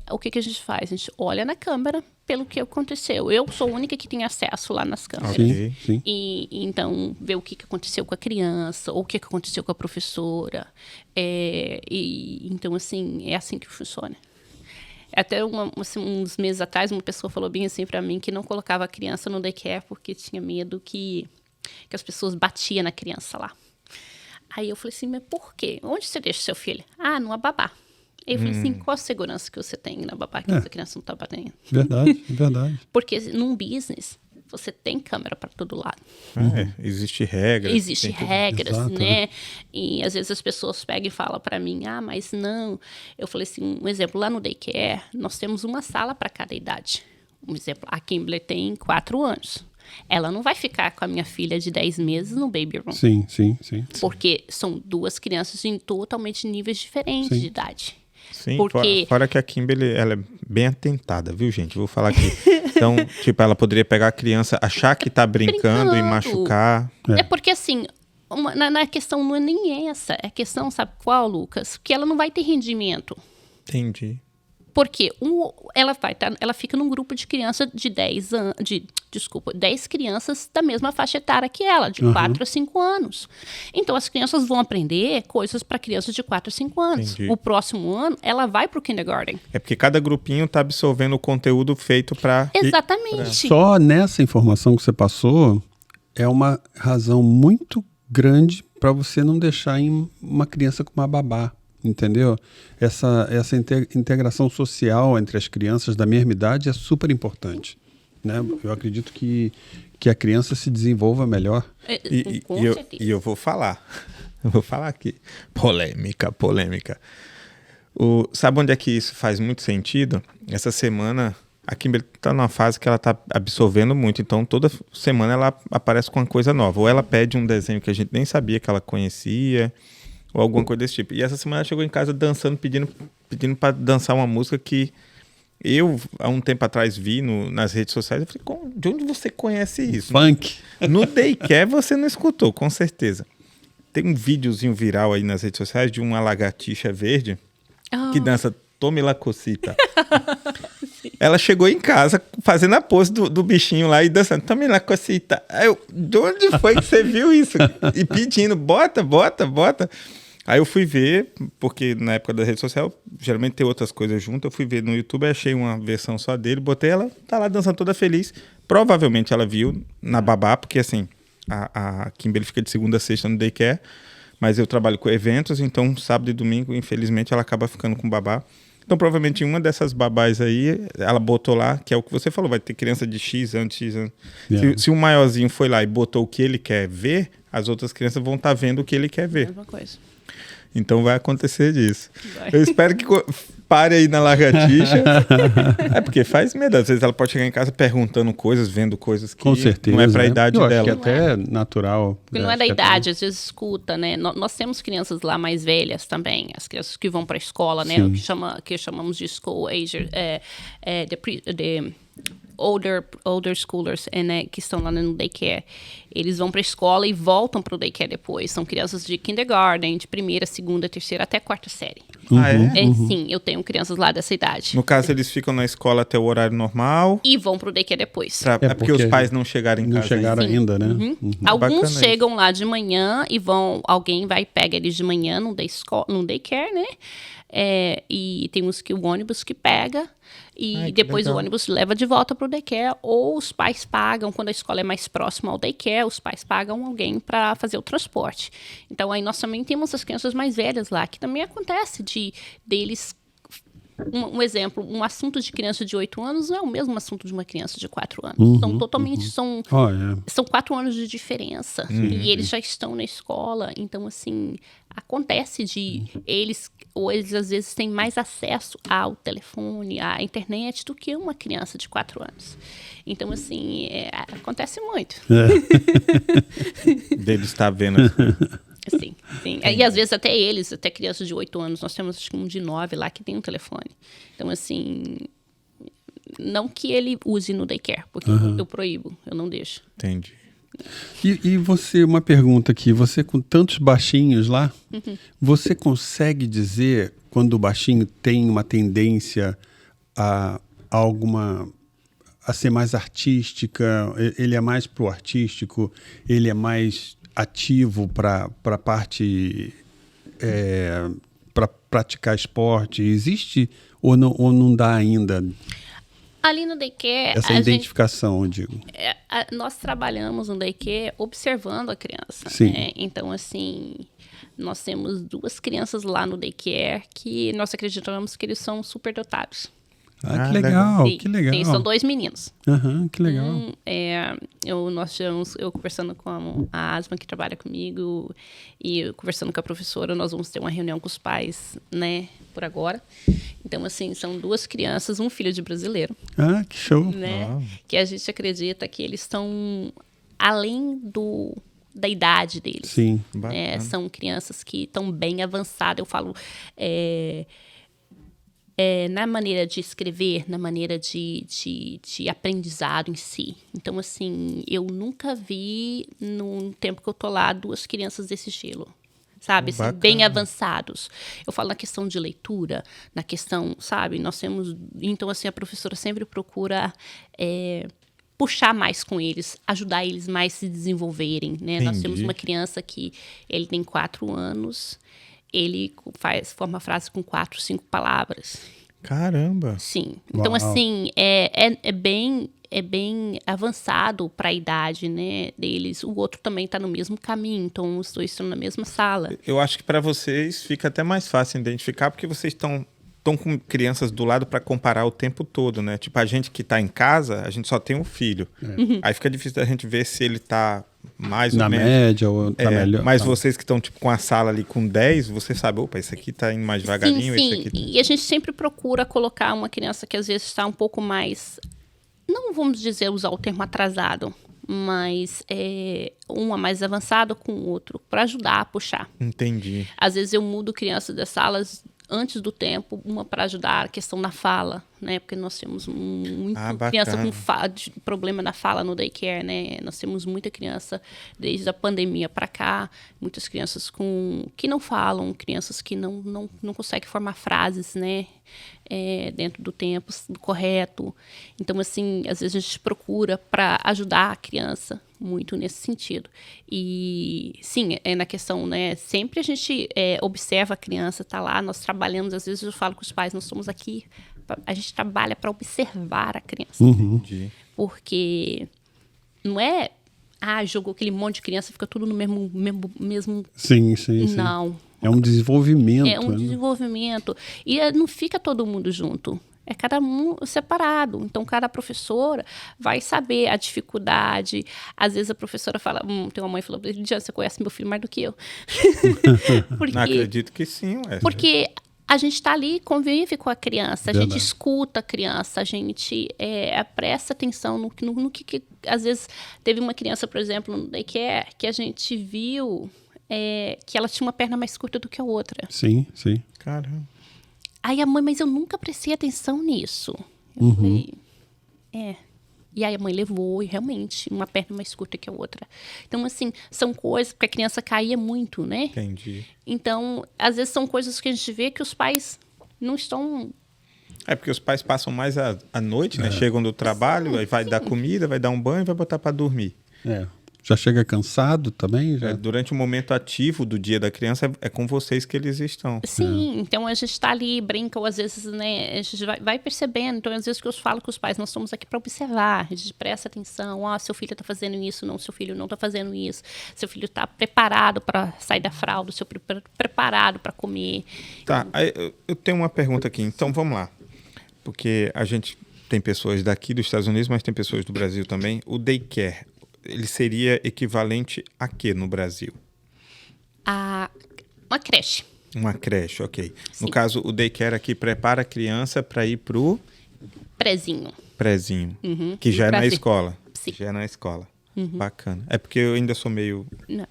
Speaker 3: O que a gente faz? A gente olha na câmera pelo que aconteceu. Eu sou a única que tem acesso lá nas câmeras.
Speaker 2: Sim.
Speaker 3: E então, ver o que aconteceu com a criança, ou o que aconteceu com a professora. Então, assim, é assim que funciona. Até uns meses atrás, uma pessoa falou bem assim pra mim que não colocava a criança no daycare porque tinha medo que as pessoas batiam na criança lá. Aí eu falei assim, mas por quê? Onde você deixa seu filho? Numa babá. Aí eu falei assim, qual a segurança que você tem na babá que essa criança não tá batendo?
Speaker 2: Verdade.
Speaker 3: Porque num business, você tem câmera para todo lado.
Speaker 1: Existe regras.
Speaker 3: Existem regras,
Speaker 2: Exato,
Speaker 3: né? E às vezes as pessoas pegam e falam para mim, mas não. Eu falei assim, um exemplo, lá no daycare, nós temos uma sala para cada idade. Um exemplo, a Kimberly tem 4 anos. Ela não vai ficar com a minha filha de 10 meses no baby room.
Speaker 2: Sim.
Speaker 3: Porque são 2 crianças em totalmente níveis diferentes de idade.
Speaker 1: Sim,
Speaker 3: porque...
Speaker 1: fora que a Kimberly, ela é bem atentada, viu, gente? Vou falar aqui. Então, ela poderia pegar a criança, achar que tá brincando e machucar.
Speaker 3: Porque, assim, na questão não é nem essa. É a questão, sabe qual, Lucas? Que ela não vai ter rendimento.
Speaker 1: Entendi.
Speaker 3: Porque ela fica num grupo de crianças de 10 crianças da mesma faixa etária que ela, de 4 a 5 anos. Então, as crianças vão aprender coisas para crianças de 4 a 5 anos.
Speaker 1: Entendi.
Speaker 3: O próximo ano, ela vai para o kindergarten.
Speaker 1: É porque cada grupinho tá absorvendo o conteúdo feito para...
Speaker 3: Exatamente.
Speaker 2: Só nessa informação que você passou, é uma razão muito grande para você não deixar uma criança com uma babá. Entendeu? Essa integração social entre as crianças da mesma idade é super importante, né? Eu acredito que a criança se desenvolva melhor.
Speaker 1: E eu vou falar. Eu vou falar aqui. Polêmica. Sabe onde é que isso faz muito sentido? Essa semana, a Kimberly está numa fase que ela está absorvendo muito. Então, toda semana ela aparece com uma coisa nova. Ou ela pede um desenho que a gente nem sabia que ela conhecia... ou alguma coisa desse tipo. E essa semana ela chegou em casa dançando, pedindo para dançar uma música que eu, há um tempo atrás, vi nas redes sociais. Eu falei, de onde você conhece isso?
Speaker 2: Funk.
Speaker 1: No daycare você não escutou, com certeza. Tem um videozinho viral aí nas redes sociais de uma lagartixa verde que dança Tome la Cosita. Ela chegou em casa fazendo a pose do bichinho lá e dançando Tome la Cosita. De onde foi que você viu isso? E pedindo, bota. Aí eu fui ver, porque na época da rede social, geralmente tem outras coisas junto, eu fui ver no YouTube, achei uma versão só dele, botei ela, tá lá dançando toda feliz. Provavelmente ela viu na babá, porque assim, a Kimberly fica de segunda a sexta no daycare, mas eu trabalho com eventos, então sábado e domingo, infelizmente, ela acaba ficando com babá. Então, provavelmente, uma dessas babás aí, ela botou lá, que é o que você falou, vai ter criança de X anos, X anos. Se o maiorzinho foi lá e botou o que ele quer ver, as outras crianças vão estar vendo o que ele quer ver.
Speaker 3: Mesma coisa.
Speaker 1: Então vai acontecer disso.
Speaker 3: Vai.
Speaker 1: Eu espero que pare aí na lagartixa. É porque faz medo. Às vezes ela pode chegar em casa perguntando coisas, vendo coisas que
Speaker 2: Com certeza,
Speaker 1: não é para a idade
Speaker 2: eu
Speaker 1: dela.
Speaker 2: acho que até é natural.
Speaker 3: Porque não é da idade, às vezes escuta, né? Nós temos crianças lá mais velhas também, as crianças que vão para a escola, né? O que chamamos de school age, older schoolers, né, que estão lá no daycare. Eles vão para a escola e voltam para o daycare depois. São crianças de kindergarten, de primeira, segunda, terceira, até quarta série. Sim, eu tenho crianças lá dessa idade.
Speaker 1: No caso, eles ficam na escola até o horário normal.
Speaker 3: E vão pro daycare depois.
Speaker 1: É porque os pais não chegaram em casa.
Speaker 2: Não chegaram ainda, né?
Speaker 3: Alguns chegam lá de manhã e alguém vai e pega eles de manhã no daycare, né? E tem o ônibus que pega e depois o ônibus leva de volta pro daycare, ou os pais pagam, quando a escola é mais próxima ao daycare, os pais pagam alguém para fazer o transporte. Então aí nós também temos as crianças mais velhas lá, que também acontece deles. Um exemplo, um assunto de criança de 8 anos não é o mesmo assunto de uma criança de 4 anos. São totalmente, são 4 anos de diferença. E eles já estão na escola. Então, assim, acontece eles às vezes têm mais acesso ao telefone, à internet, do que uma criança de 4 anos. Então, assim, acontece muito.
Speaker 1: Deles estar vendo as coisas.
Speaker 3: Sim. E às vezes até crianças de 8 anos, nós temos acho que um de 9 lá que tem um telefone. Então, assim, não que ele use no daycare, porque eu proíbo, eu não deixo.
Speaker 1: Entendi.
Speaker 2: E você, uma pergunta aqui, você com tantos baixinhos lá, você consegue dizer quando o baixinho tem uma tendência a ser mais artística, ele é mais pro artístico, ele é mais ativo para a parte para praticar esporte? Existe ou não dá ainda?
Speaker 3: Ali no daycare,
Speaker 2: essa identificação, eu digo.
Speaker 3: Nós trabalhamos no daycare observando a criança.
Speaker 2: Sim.
Speaker 3: Né? Então, assim, nós temos 2 crianças lá no daycare que nós acreditamos que eles são superdotados.
Speaker 2: Que legal,
Speaker 3: sim,
Speaker 2: que legal.
Speaker 3: Sim, são 2 meninos.
Speaker 2: Que legal.
Speaker 3: Eu conversando com a Asma, que trabalha comigo, e conversando com a professora, nós vamos ter uma reunião com os pais, né, por agora. Então, assim, são 2 crianças, um filho de brasileiro.
Speaker 2: Que show.
Speaker 3: Né, que a gente acredita que eles estão além da idade deles.
Speaker 2: Sim.
Speaker 3: São crianças que estão bem avançadas. Eu falo... na maneira de escrever, na maneira de aprendizado em si. Então, assim, eu nunca vi, no tempo que eu tô lá, 2 crianças desse estilo. Sabe? Assim, bem avançados. Eu falo na questão de leitura, na questão, sabe? Nós temos... Então, assim, a professora sempre procura... puxar mais com eles, ajudar eles mais a se desenvolverem, né? Nós temos uma criança que ele tem 4 anos... Ele forma frase com 4, 5 palavras.
Speaker 1: Caramba!
Speaker 3: Sim. Então, assim, é bem avançado para a idade, né, deles. O outro também está no mesmo caminho, então os 2 estão na mesma sala.
Speaker 1: Eu acho que para vocês fica até mais fácil identificar, porque vocês estão com crianças do lado para comparar o tempo todo, né? Tipo, a gente que está em casa, a gente só tem um filho. Aí fica difícil da gente ver se ele está mais ou menos...
Speaker 2: Na média ou tá melhor.
Speaker 1: Mas vocês que estão tipo, com a sala ali com 10, você sabe, opa, esse aqui está indo mais devagarinho.
Speaker 3: Sim.
Speaker 1: Esse aqui...
Speaker 3: E a gente sempre procura colocar uma criança que às vezes está um pouco mais... Não vamos dizer usar o termo atrasado, mas uma mais avançada com o outro, para ajudar a puxar.
Speaker 1: Entendi.
Speaker 3: Às vezes eu mudo crianças das salas antes do tempo, uma para ajudar a questão da fala, né? Porque nós temos muita criança com problema na fala no daycare, né? Nós temos muita criança desde a pandemia para cá, muitas crianças que não falam, crianças que não conseguem formar frases, né? Dentro do tempo correto. Então, assim, às vezes a gente procura para ajudar a criança, muito nesse sentido. E, sim, na questão, né, sempre a gente observa a criança, tá lá, nós trabalhamos, às vezes eu falo com os pais, nós estamos aqui, a gente trabalha para observar a criança.
Speaker 1: Entendi.
Speaker 3: Porque não é, jogou aquele monte de criança, fica tudo no mesmo...
Speaker 2: Sim, sim, sim.
Speaker 3: Não.
Speaker 2: É um desenvolvimento.
Speaker 3: É um desenvolvimento. E não fica todo mundo junto. É cada um separado. Então, cada professora vai saber a dificuldade. Às vezes, a professora fala... tem uma mãe que falou, Lidiane, você conhece meu filho mais do que eu. Porque,
Speaker 1: Não acredito que sim, Wesley.
Speaker 3: porque a gente está ali, convive com a criança, a gente
Speaker 2: Verdade.
Speaker 3: escuta a criança, a gente presta atenção no que... Às vezes, teve uma criança, por exemplo, no daycare, que a gente viu que ela tinha uma perna mais curta do que a outra.
Speaker 2: Sim, sim.
Speaker 1: Caramba.
Speaker 3: Aí a mãe, mas eu nunca prestei atenção nisso. Eu falei, E aí a mãe levou, e realmente, uma perna mais curta que a outra. Então, assim, são coisas, porque a criança caía muito, né?
Speaker 1: Entendi.
Speaker 3: Então, às vezes são coisas que a gente vê que os pais não estão...
Speaker 1: É porque os pais passam mais à noite, né? Chegam do trabalho, aí vai dar comida, vai dar um banho e vai botar para dormir.
Speaker 2: Já chega cansado também? Já...
Speaker 1: Durante o momento ativo do dia da criança, é com vocês que eles estão.
Speaker 3: Sim, então a gente está ali, brinca, ou às vezes, né, a gente vai percebendo. Então, às vezes que eu falo com os pais, nós estamos aqui para observar, a gente presta atenção, seu filho está fazendo isso, não, seu filho não está fazendo isso, seu filho está preparado para sair da fralda, seu filho preparado para comer.
Speaker 1: Tá, aí eu tenho uma pergunta aqui, então vamos lá. Porque a gente tem pessoas daqui dos Estados Unidos, mas tem pessoas do Brasil também. O daycare, ele seria equivalente a quê no Brasil?
Speaker 3: Uma creche.
Speaker 1: Uma creche, ok.
Speaker 3: Sim.
Speaker 1: No caso, o daycare aqui prepara a criança para ir pro
Speaker 3: Prezinho.
Speaker 1: prezinho, que já é na
Speaker 3: Prazer.
Speaker 1: escola.
Speaker 3: Sim.
Speaker 1: Já é na escola. Bacana. É porque eu ainda sou meio
Speaker 3: Não.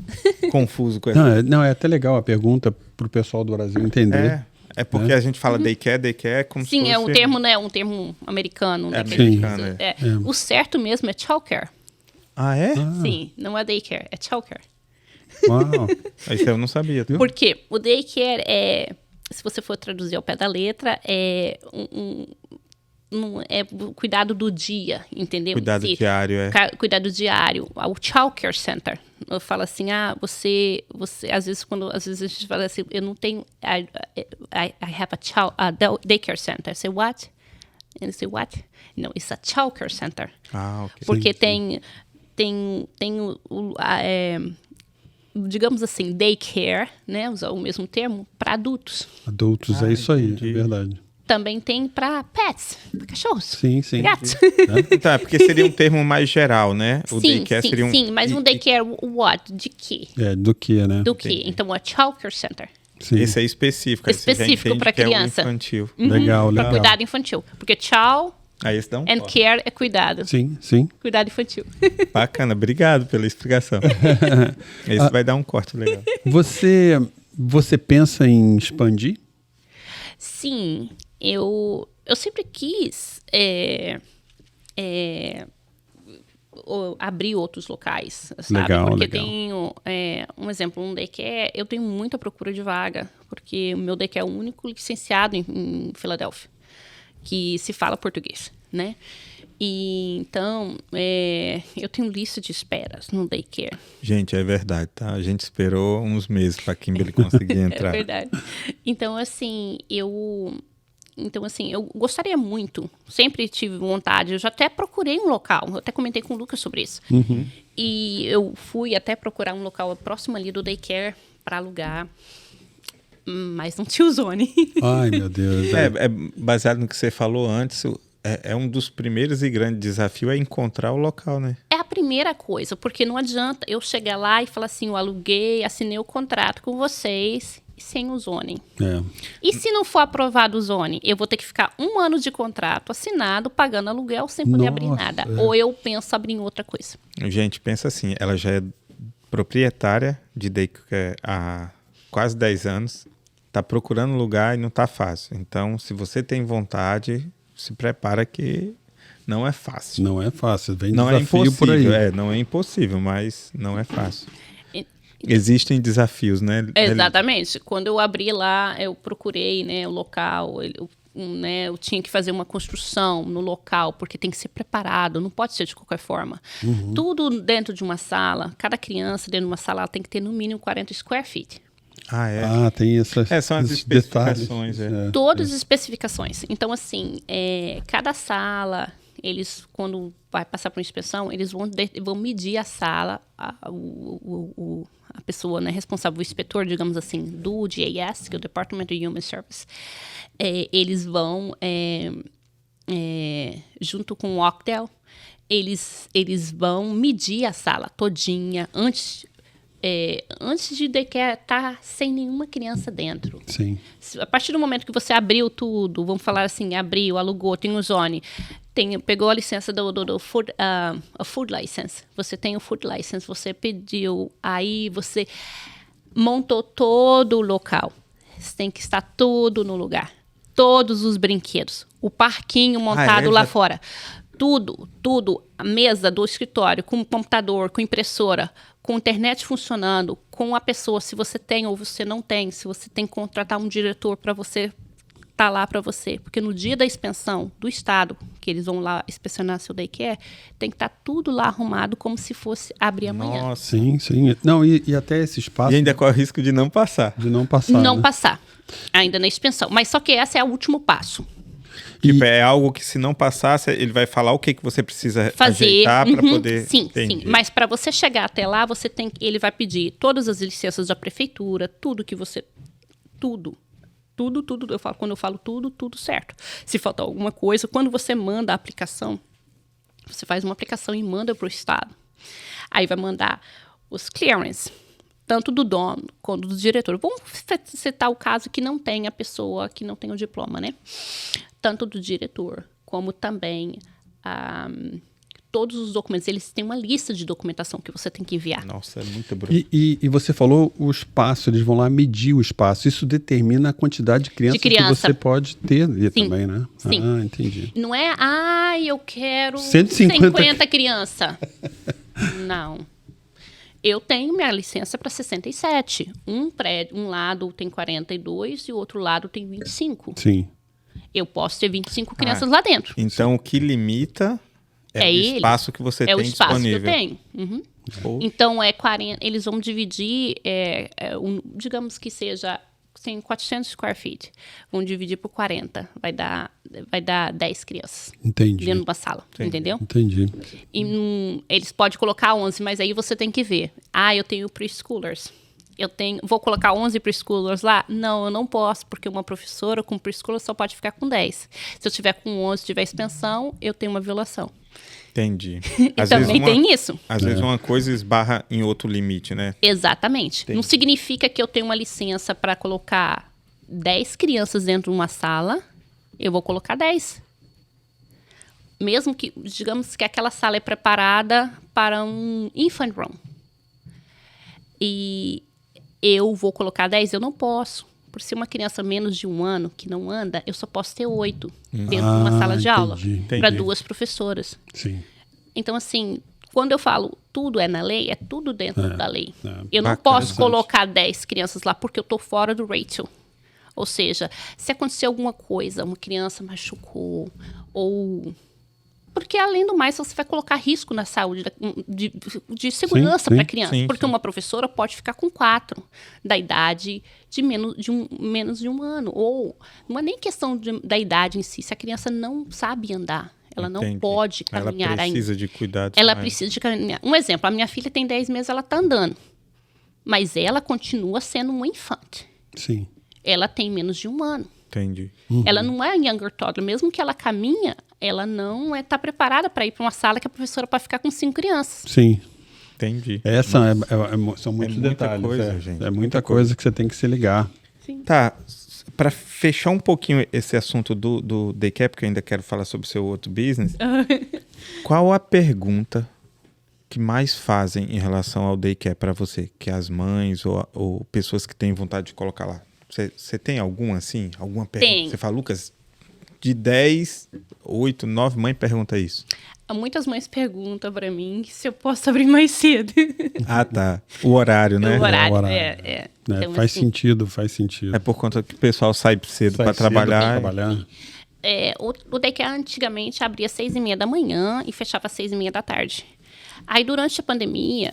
Speaker 1: confuso com essa.
Speaker 2: Não, é até legal a pergunta para o pessoal do Brasil entender.
Speaker 1: É porque a gente fala daycare é como se
Speaker 3: Sim,
Speaker 1: fosse...
Speaker 3: é um termo, né? Um termo americano. Né, que a
Speaker 1: americano,
Speaker 3: gente usa. O certo mesmo é childcare.
Speaker 1: Ah, é?
Speaker 3: Sim, não é daycare, é childcare.
Speaker 2: Uau.
Speaker 1: Isso eu não sabia. Tá?
Speaker 3: Por quê? O daycare se você for traduzir ao pé da letra, é o cuidado do dia, entendeu?
Speaker 1: Cuidado diário,
Speaker 3: Cuidado diário. O childcare center. Eu falo assim, você às vezes a gente fala assim, eu não tenho, I have a daycare center. I say, what? And I say, what? No, it's a childcare center.
Speaker 1: Ah, ok.
Speaker 3: Porque tem digamos assim, daycare, né? Usar o mesmo termo, para adultos.
Speaker 2: Adultos, é isso aí,
Speaker 1: entendi.
Speaker 2: é verdade.
Speaker 3: Também tem para pets, para cachorros.
Speaker 2: Sim, sim.
Speaker 3: Gatos.
Speaker 1: Tá, porque seria um termo mais geral, né? O daycare seria um...
Speaker 3: sim, mas um daycare, what? De quê?
Speaker 2: Do que, né?
Speaker 3: Do quê? Então, a childcare center.
Speaker 2: Sim.
Speaker 1: Esse é específico. Aí você já
Speaker 3: Específico
Speaker 1: entende
Speaker 3: pra
Speaker 1: que
Speaker 3: criança.
Speaker 1: É o infantil.
Speaker 2: Legal,
Speaker 3: Para
Speaker 2: legal.
Speaker 3: cuidado infantil. Porque child
Speaker 1: Aí esse dá um
Speaker 3: and
Speaker 1: corte.
Speaker 3: care é cuidado.
Speaker 2: Sim, sim.
Speaker 3: Cuidado infantil.
Speaker 1: Bacana, obrigado pela explicação. Esse vai dar um corte legal.
Speaker 2: Você pensa em expandir?
Speaker 3: Sim, eu sempre quis abrir outros locais, sabe?
Speaker 2: Legal,
Speaker 3: porque
Speaker 2: legal.
Speaker 3: tenho, um exemplo, um daycare, eu tenho muita procura de vaga, porque o meu daycare é o único licenciado em Filadélfia, que se fala português, né? E, então, eu tenho lista de esperas no daycare.
Speaker 1: Gente, é verdade, tá? A gente esperou uns meses para Kimberly conseguir entrar.
Speaker 3: É verdade. Então, assim, eu gostaria muito, sempre tive vontade, eu já até procurei um local, eu até comentei com o Lucas sobre isso. E eu fui até procurar um local próximo ali do daycare para alugar, mas não tinha o Zone.
Speaker 2: Ai, meu Deus.
Speaker 1: É baseado no que você falou antes, é um dos primeiros e grandes desafios é encontrar o local, né?
Speaker 3: É a primeira coisa, porque não adianta eu chegar lá e falar assim, eu aluguei, assinei o contrato com vocês sem o Zone. E se não for aprovado o Zone, eu vou ter que ficar 1 ano de contrato assinado, pagando aluguel, sem poder abrir nada. Ou eu penso abrir em outra coisa.
Speaker 1: Gente, pensa assim, ela já é proprietária de daycare há quase 10 anos, tá procurando lugar e não tá fácil. Então, se você tem vontade, se prepara que não é fácil.
Speaker 2: Não é fácil, vem
Speaker 1: Não é
Speaker 2: desafio
Speaker 1: impossível,
Speaker 2: por aí.
Speaker 1: não é impossível, mas não é fácil. Existem desafios, né?
Speaker 3: Exatamente. Quando eu abri lá, eu procurei, né, o local. né, eu tinha que fazer uma construção no local, porque tem que ser preparado, não pode ser de qualquer forma. Tudo dentro de uma sala, cada criança dentro de uma sala ela tem que ter no mínimo 40 square feet.
Speaker 1: Ah, é?
Speaker 2: Tem essas,
Speaker 1: São as
Speaker 2: esses
Speaker 1: especificações.
Speaker 2: detalhes.
Speaker 3: Todas as especificações. Então, assim, cada sala, eles, quando vai passar por uma inspeção, eles vão medir a sala, a pessoa, né, responsável, o inspetor, digamos assim, do DAS, que é o Department of Human Service, eles vão, junto com o OCDEL, eles vão medir a sala todinha antes de daycare estar sem nenhuma criança dentro.
Speaker 2: Sim.
Speaker 3: A partir do momento que você abriu tudo, vamos falar assim, abriu, alugou, tem o zone, pegou a licença do food, a food license, você tem o food license, você pediu, aí você montou todo o local. Você tem que estar tudo no lugar. Todos os brinquedos, o parquinho montado lá fora. Tudo, a mesa do escritório, com computador, com impressora, com internet funcionando, com a pessoa, se você tem ou você não tem, se você tem que contratar um diretor para você estar lá para você. Porque no dia da inspeção do Estado, que eles vão lá inspecionar seu daycare, tem que estar tudo lá arrumado como se fosse abrir amanhã.
Speaker 1: Nossa.
Speaker 2: Sim. Não, e até esse espaço...
Speaker 1: E ainda corre o risco de não passar.
Speaker 3: Não
Speaker 2: né?
Speaker 3: passar, ainda na inspeção. Mas só que esse é o último passo.
Speaker 1: Tipo, é algo que se não passasse, ele vai falar o que você precisa
Speaker 3: fazer,
Speaker 1: ajeitar para poder...
Speaker 3: Sim. Mas para você chegar até lá, ele vai pedir todas as licenças da prefeitura, tudo que você... Tudo. Quando eu falo tudo certo. Se faltar alguma coisa, quando você manda a aplicação, você faz uma aplicação e manda para o Estado. Aí vai mandar os clearance, tanto do dono quanto do diretor. Vamos citar o caso que não tem a pessoa que não tem o diploma, né? Tanto do diretor, como também todos os documentos. Eles têm uma lista de documentação que você tem que enviar.
Speaker 1: Nossa, é muito bruto.
Speaker 2: E você falou o espaço, eles vão lá medir o espaço. Isso determina a quantidade de crianças que você pode ter ali também, né?
Speaker 3: Sim.
Speaker 2: Ah, entendi.
Speaker 3: Não é, eu quero
Speaker 2: 150
Speaker 3: crianças. Não. Eu tenho minha licença para 67. Um lado tem 42 e o outro lado tem 25.
Speaker 2: Sim.
Speaker 3: Eu posso ter 25 crianças lá dentro.
Speaker 1: Então, o que limita é o espaço que você tem disponível. É o espaço que eu tenho. Então, 40, eles vão dividir, digamos que seja, tem 400 square feet. Vão dividir por 40. Vai dar 10 crianças.
Speaker 2: Entendi.
Speaker 3: Dentro de uma sala, entendeu?
Speaker 2: Entendi.
Speaker 3: E, eles podem colocar 11, mas aí você tem que ver. Eu tenho preschoolers. Vou colocar 11 preschoolers lá? Não, eu não posso, porque uma professora com preschooler só pode ficar com 10. Se eu tiver com 11, tiver extensão, eu tenho uma violação.
Speaker 1: Entendi.
Speaker 3: E também tem isso.
Speaker 1: Às vezes uma coisa esbarra em outro limite, né?
Speaker 3: Exatamente.
Speaker 1: Entendi.
Speaker 3: Não significa que eu tenho uma licença para colocar 10 crianças dentro de uma sala, eu vou colocar 10. Mesmo que, digamos que aquela sala é preparada para um infant room. E eu vou colocar 10, eu não posso. Por ser uma criança menos de 1 ano que não anda, eu só posso ter 8 dentro de uma sala de aula para 2 professoras.
Speaker 2: Sim.
Speaker 3: Então, assim, quando eu falo tudo é na lei, é tudo dentro da lei. Eu não
Speaker 1: Bacana,
Speaker 3: posso colocar 10 crianças lá porque eu estou fora do ratio. Ou seja, se acontecer alguma coisa, uma criança machucou, ou... Porque, além do mais, você vai colocar risco na saúde de segurança para a criança. Porque uma professora pode ficar com 4 da idade de menos de um ano. Ou não é nem questão da idade em si. Se a criança não sabe andar, ela não pode caminhar ainda.
Speaker 1: Ela precisa de cuidados.
Speaker 3: Ela precisa de caminhar. Um exemplo, a minha filha tem 10 meses, ela está andando. Mas ela continua sendo uma infante.
Speaker 2: Sim.
Speaker 3: Ela tem menos de 1 ano.
Speaker 1: Entendi.
Speaker 3: Ela não é younger toddler. Mesmo que ela caminha, ela não está preparada para ir para uma sala que a professora pode ficar com 5 crianças.
Speaker 2: Sim.
Speaker 1: Entendi.
Speaker 2: São muitos detalhes.
Speaker 1: Coisa, gente.
Speaker 2: É muita coisa que você tem que se ligar.
Speaker 3: Sim.
Speaker 1: Tá. Para fechar um pouquinho esse assunto do daycare, porque eu ainda quero falar sobre o seu outro business, qual a pergunta que mais fazem em relação ao daycare para você? Que as mães ou pessoas que têm vontade de colocar lá? Você tem alguma assim? Alguma pergunta?
Speaker 3: Tem.
Speaker 1: Você fala, Lucas, de 10, 8, 9 mães perguntam isso.
Speaker 3: Muitas mães perguntam pra mim se eu posso abrir mais cedo.
Speaker 1: Ah, tá. O horário, né?
Speaker 3: O horário,
Speaker 2: horário.
Speaker 3: Então,
Speaker 2: faz
Speaker 3: assim,
Speaker 2: sentido, faz sentido.
Speaker 1: É por conta que o pessoal sai cedo
Speaker 2: Sai
Speaker 1: para
Speaker 2: cedo
Speaker 1: trabalhar.
Speaker 2: pra trabalhar.
Speaker 3: O daycare antigamente abria 6h30 da manhã e fechava às 6h30 da tarde. Aí, durante a pandemia,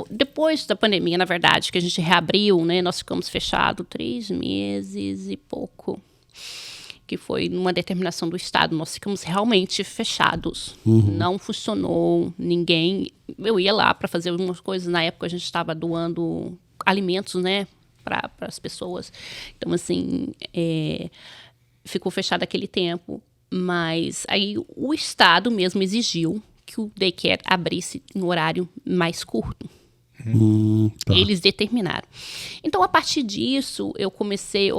Speaker 3: depois da pandemia, na verdade, que a gente reabriu, né? Nós ficamos fechados 3 meses e pouco. Que foi numa determinação do Estado. Nós ficamos realmente fechados. Não funcionou, ninguém... Eu ia lá para fazer algumas coisas. Na época, a gente estava doando alimentos, né? Para as pessoas. Então, assim, ficou fechado aquele tempo. Mas aí o Estado mesmo exigiu que o daycare abrisse em horário mais curto.
Speaker 2: Tá.
Speaker 3: Eles determinaram. Então, a partir disso, eu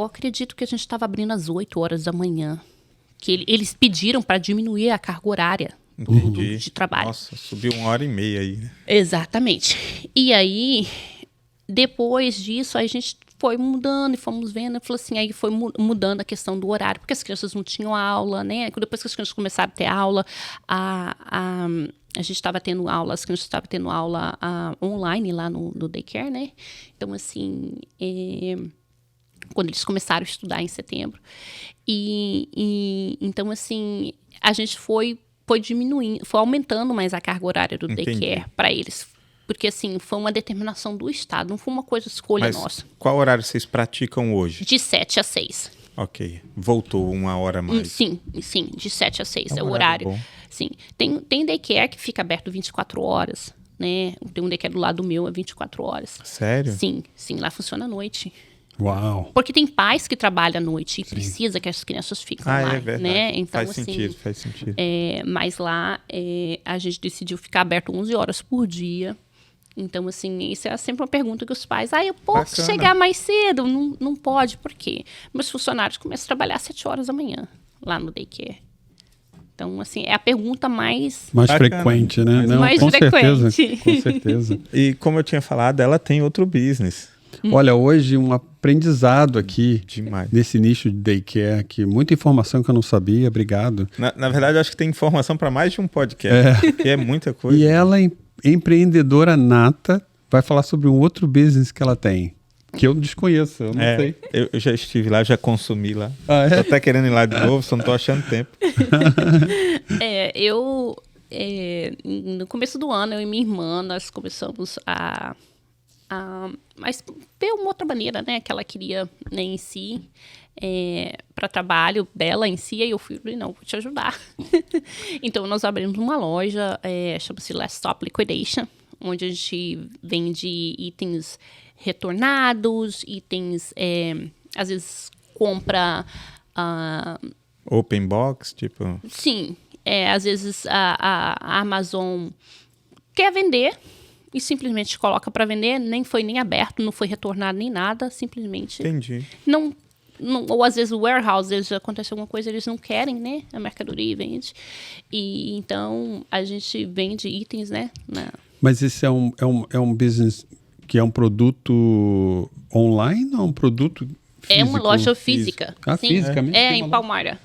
Speaker 3: acredito que a gente estava abrindo às 8 horas da manhã. Que eles pediram para diminuir a carga horária de trabalho.
Speaker 1: Nossa, subiu 1h30 aí. Né?
Speaker 3: Exatamente. E aí, depois disso, a gente foi mudando e fomos vendo. Falou assim, aí foi mudando a questão do horário, porque as crianças não tinham aula, né? Depois que as crianças começaram a ter aula, a gente estava tendo aula, as crianças estavam tendo aula online lá no daycare, né? Então, assim, quando eles começaram a estudar em setembro. Então, assim, a gente foi diminuindo, foi aumentando mais a carga horária do daycare para eles. Porque, assim, foi uma determinação do Estado, não foi uma coisa escolha nossa.
Speaker 1: Qual horário vocês praticam hoje?
Speaker 3: De 7 às 6.
Speaker 1: Ok. Voltou 1 hora a mais.
Speaker 3: Sim, de 7 às 6 é o
Speaker 1: horário
Speaker 3: horário.
Speaker 1: bom.
Speaker 3: Sim. Tem daycare que fica aberto 24 horas, né? Tem um daycare do lado meu, é 24 horas.
Speaker 1: Sério?
Speaker 3: Sim, lá funciona à noite.
Speaker 2: Uau.
Speaker 3: Porque tem pais que trabalham à noite e precisa que as crianças fiquem lá,
Speaker 1: é verdade.
Speaker 3: né? Então,
Speaker 1: faz sentido.
Speaker 3: Mas lá a gente decidiu ficar aberto 11 horas por dia. Então, assim, isso é sempre uma pergunta que os pais... eu posso chegar mais cedo? Não pode, por quê? Meus funcionários começam a trabalhar às 7 horas da manhã, lá no daycare. Então, assim, é a pergunta mais
Speaker 2: frequente, né? Não,
Speaker 3: mais
Speaker 2: com
Speaker 3: frequente.
Speaker 2: Certeza, com certeza.
Speaker 1: E como eu tinha falado, ela tem outro business.
Speaker 2: Olha, hoje um aprendizado aqui
Speaker 1: Demais.
Speaker 2: nesse nicho de daycare, que muita informação que eu não sabia, obrigado.
Speaker 1: Na verdade, eu acho que tem informação para mais de um podcast, porque é muita coisa.
Speaker 2: E ela, empreendedora nata, vai falar sobre um outro business que ela tem, que eu desconheço, eu não sei.
Speaker 1: Eu já estive lá, já consumi lá.
Speaker 2: Ah, é?
Speaker 1: Tô até querendo ir lá de novo, só não tô achando tempo.
Speaker 3: No começo do ano, eu e minha irmã, nós começamos mas ver uma outra maneira, né, que ela queria, né, em si, para trabalho dela em si, aí eu fui, não, vou te ajudar. Então, nós abrimos uma loja, chama-se Last Stop Liquidation, onde a gente vende itens retornados, itens, às vezes compra...
Speaker 1: Open box, tipo...
Speaker 3: Sim, às vezes a Amazon quer vender, e simplesmente coloca para vender, nem foi nem aberto, não foi retornado nem nada, simplesmente...
Speaker 1: Entendi.
Speaker 3: Não, ou às vezes o warehouse, acontece alguma coisa, eles não querem, né, a mercadoria e vende. E então a gente vende itens, né?
Speaker 2: Mas esse é um business que é um produto online ou um produto físico?
Speaker 3: É uma loja física.
Speaker 2: Sim. Física mesmo?
Speaker 3: Em Palmyra.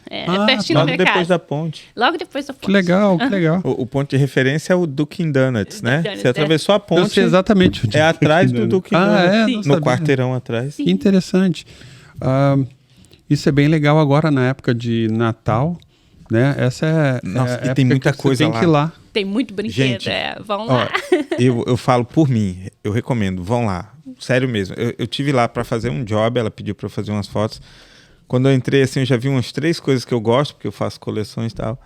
Speaker 3: Pertinho da
Speaker 1: Logo
Speaker 3: minha
Speaker 1: depois
Speaker 3: casa.
Speaker 1: da ponte.
Speaker 3: Logo depois da ponte.
Speaker 2: Que legal, que legal.
Speaker 1: O ponto de referência é o Dunkin' Donuts, né?
Speaker 3: Donuts,
Speaker 1: Você atravessou a
Speaker 2: Eu
Speaker 1: ponte,
Speaker 2: sei exatamente onde
Speaker 1: é atrás do Dunkin' Donuts,
Speaker 2: não
Speaker 1: no
Speaker 2: sabia.
Speaker 1: quarteirão atrás.
Speaker 2: Que interessante. Isso é bem legal agora na época de Natal, né? Essa é
Speaker 1: Nossa,
Speaker 2: é
Speaker 1: e tem muita coisa
Speaker 2: tem que ir lá.
Speaker 3: Tem muito brinquedo,
Speaker 1: Gente,
Speaker 3: vão
Speaker 1: Ó,
Speaker 3: lá.
Speaker 1: eu falo por mim, eu recomendo, vão lá. Sério mesmo. Eu tive lá para fazer um job, ela pediu para eu fazer umas fotos. Quando eu entrei, assim, eu já vi umas 3 coisas que eu gosto, porque eu faço coleções e tal.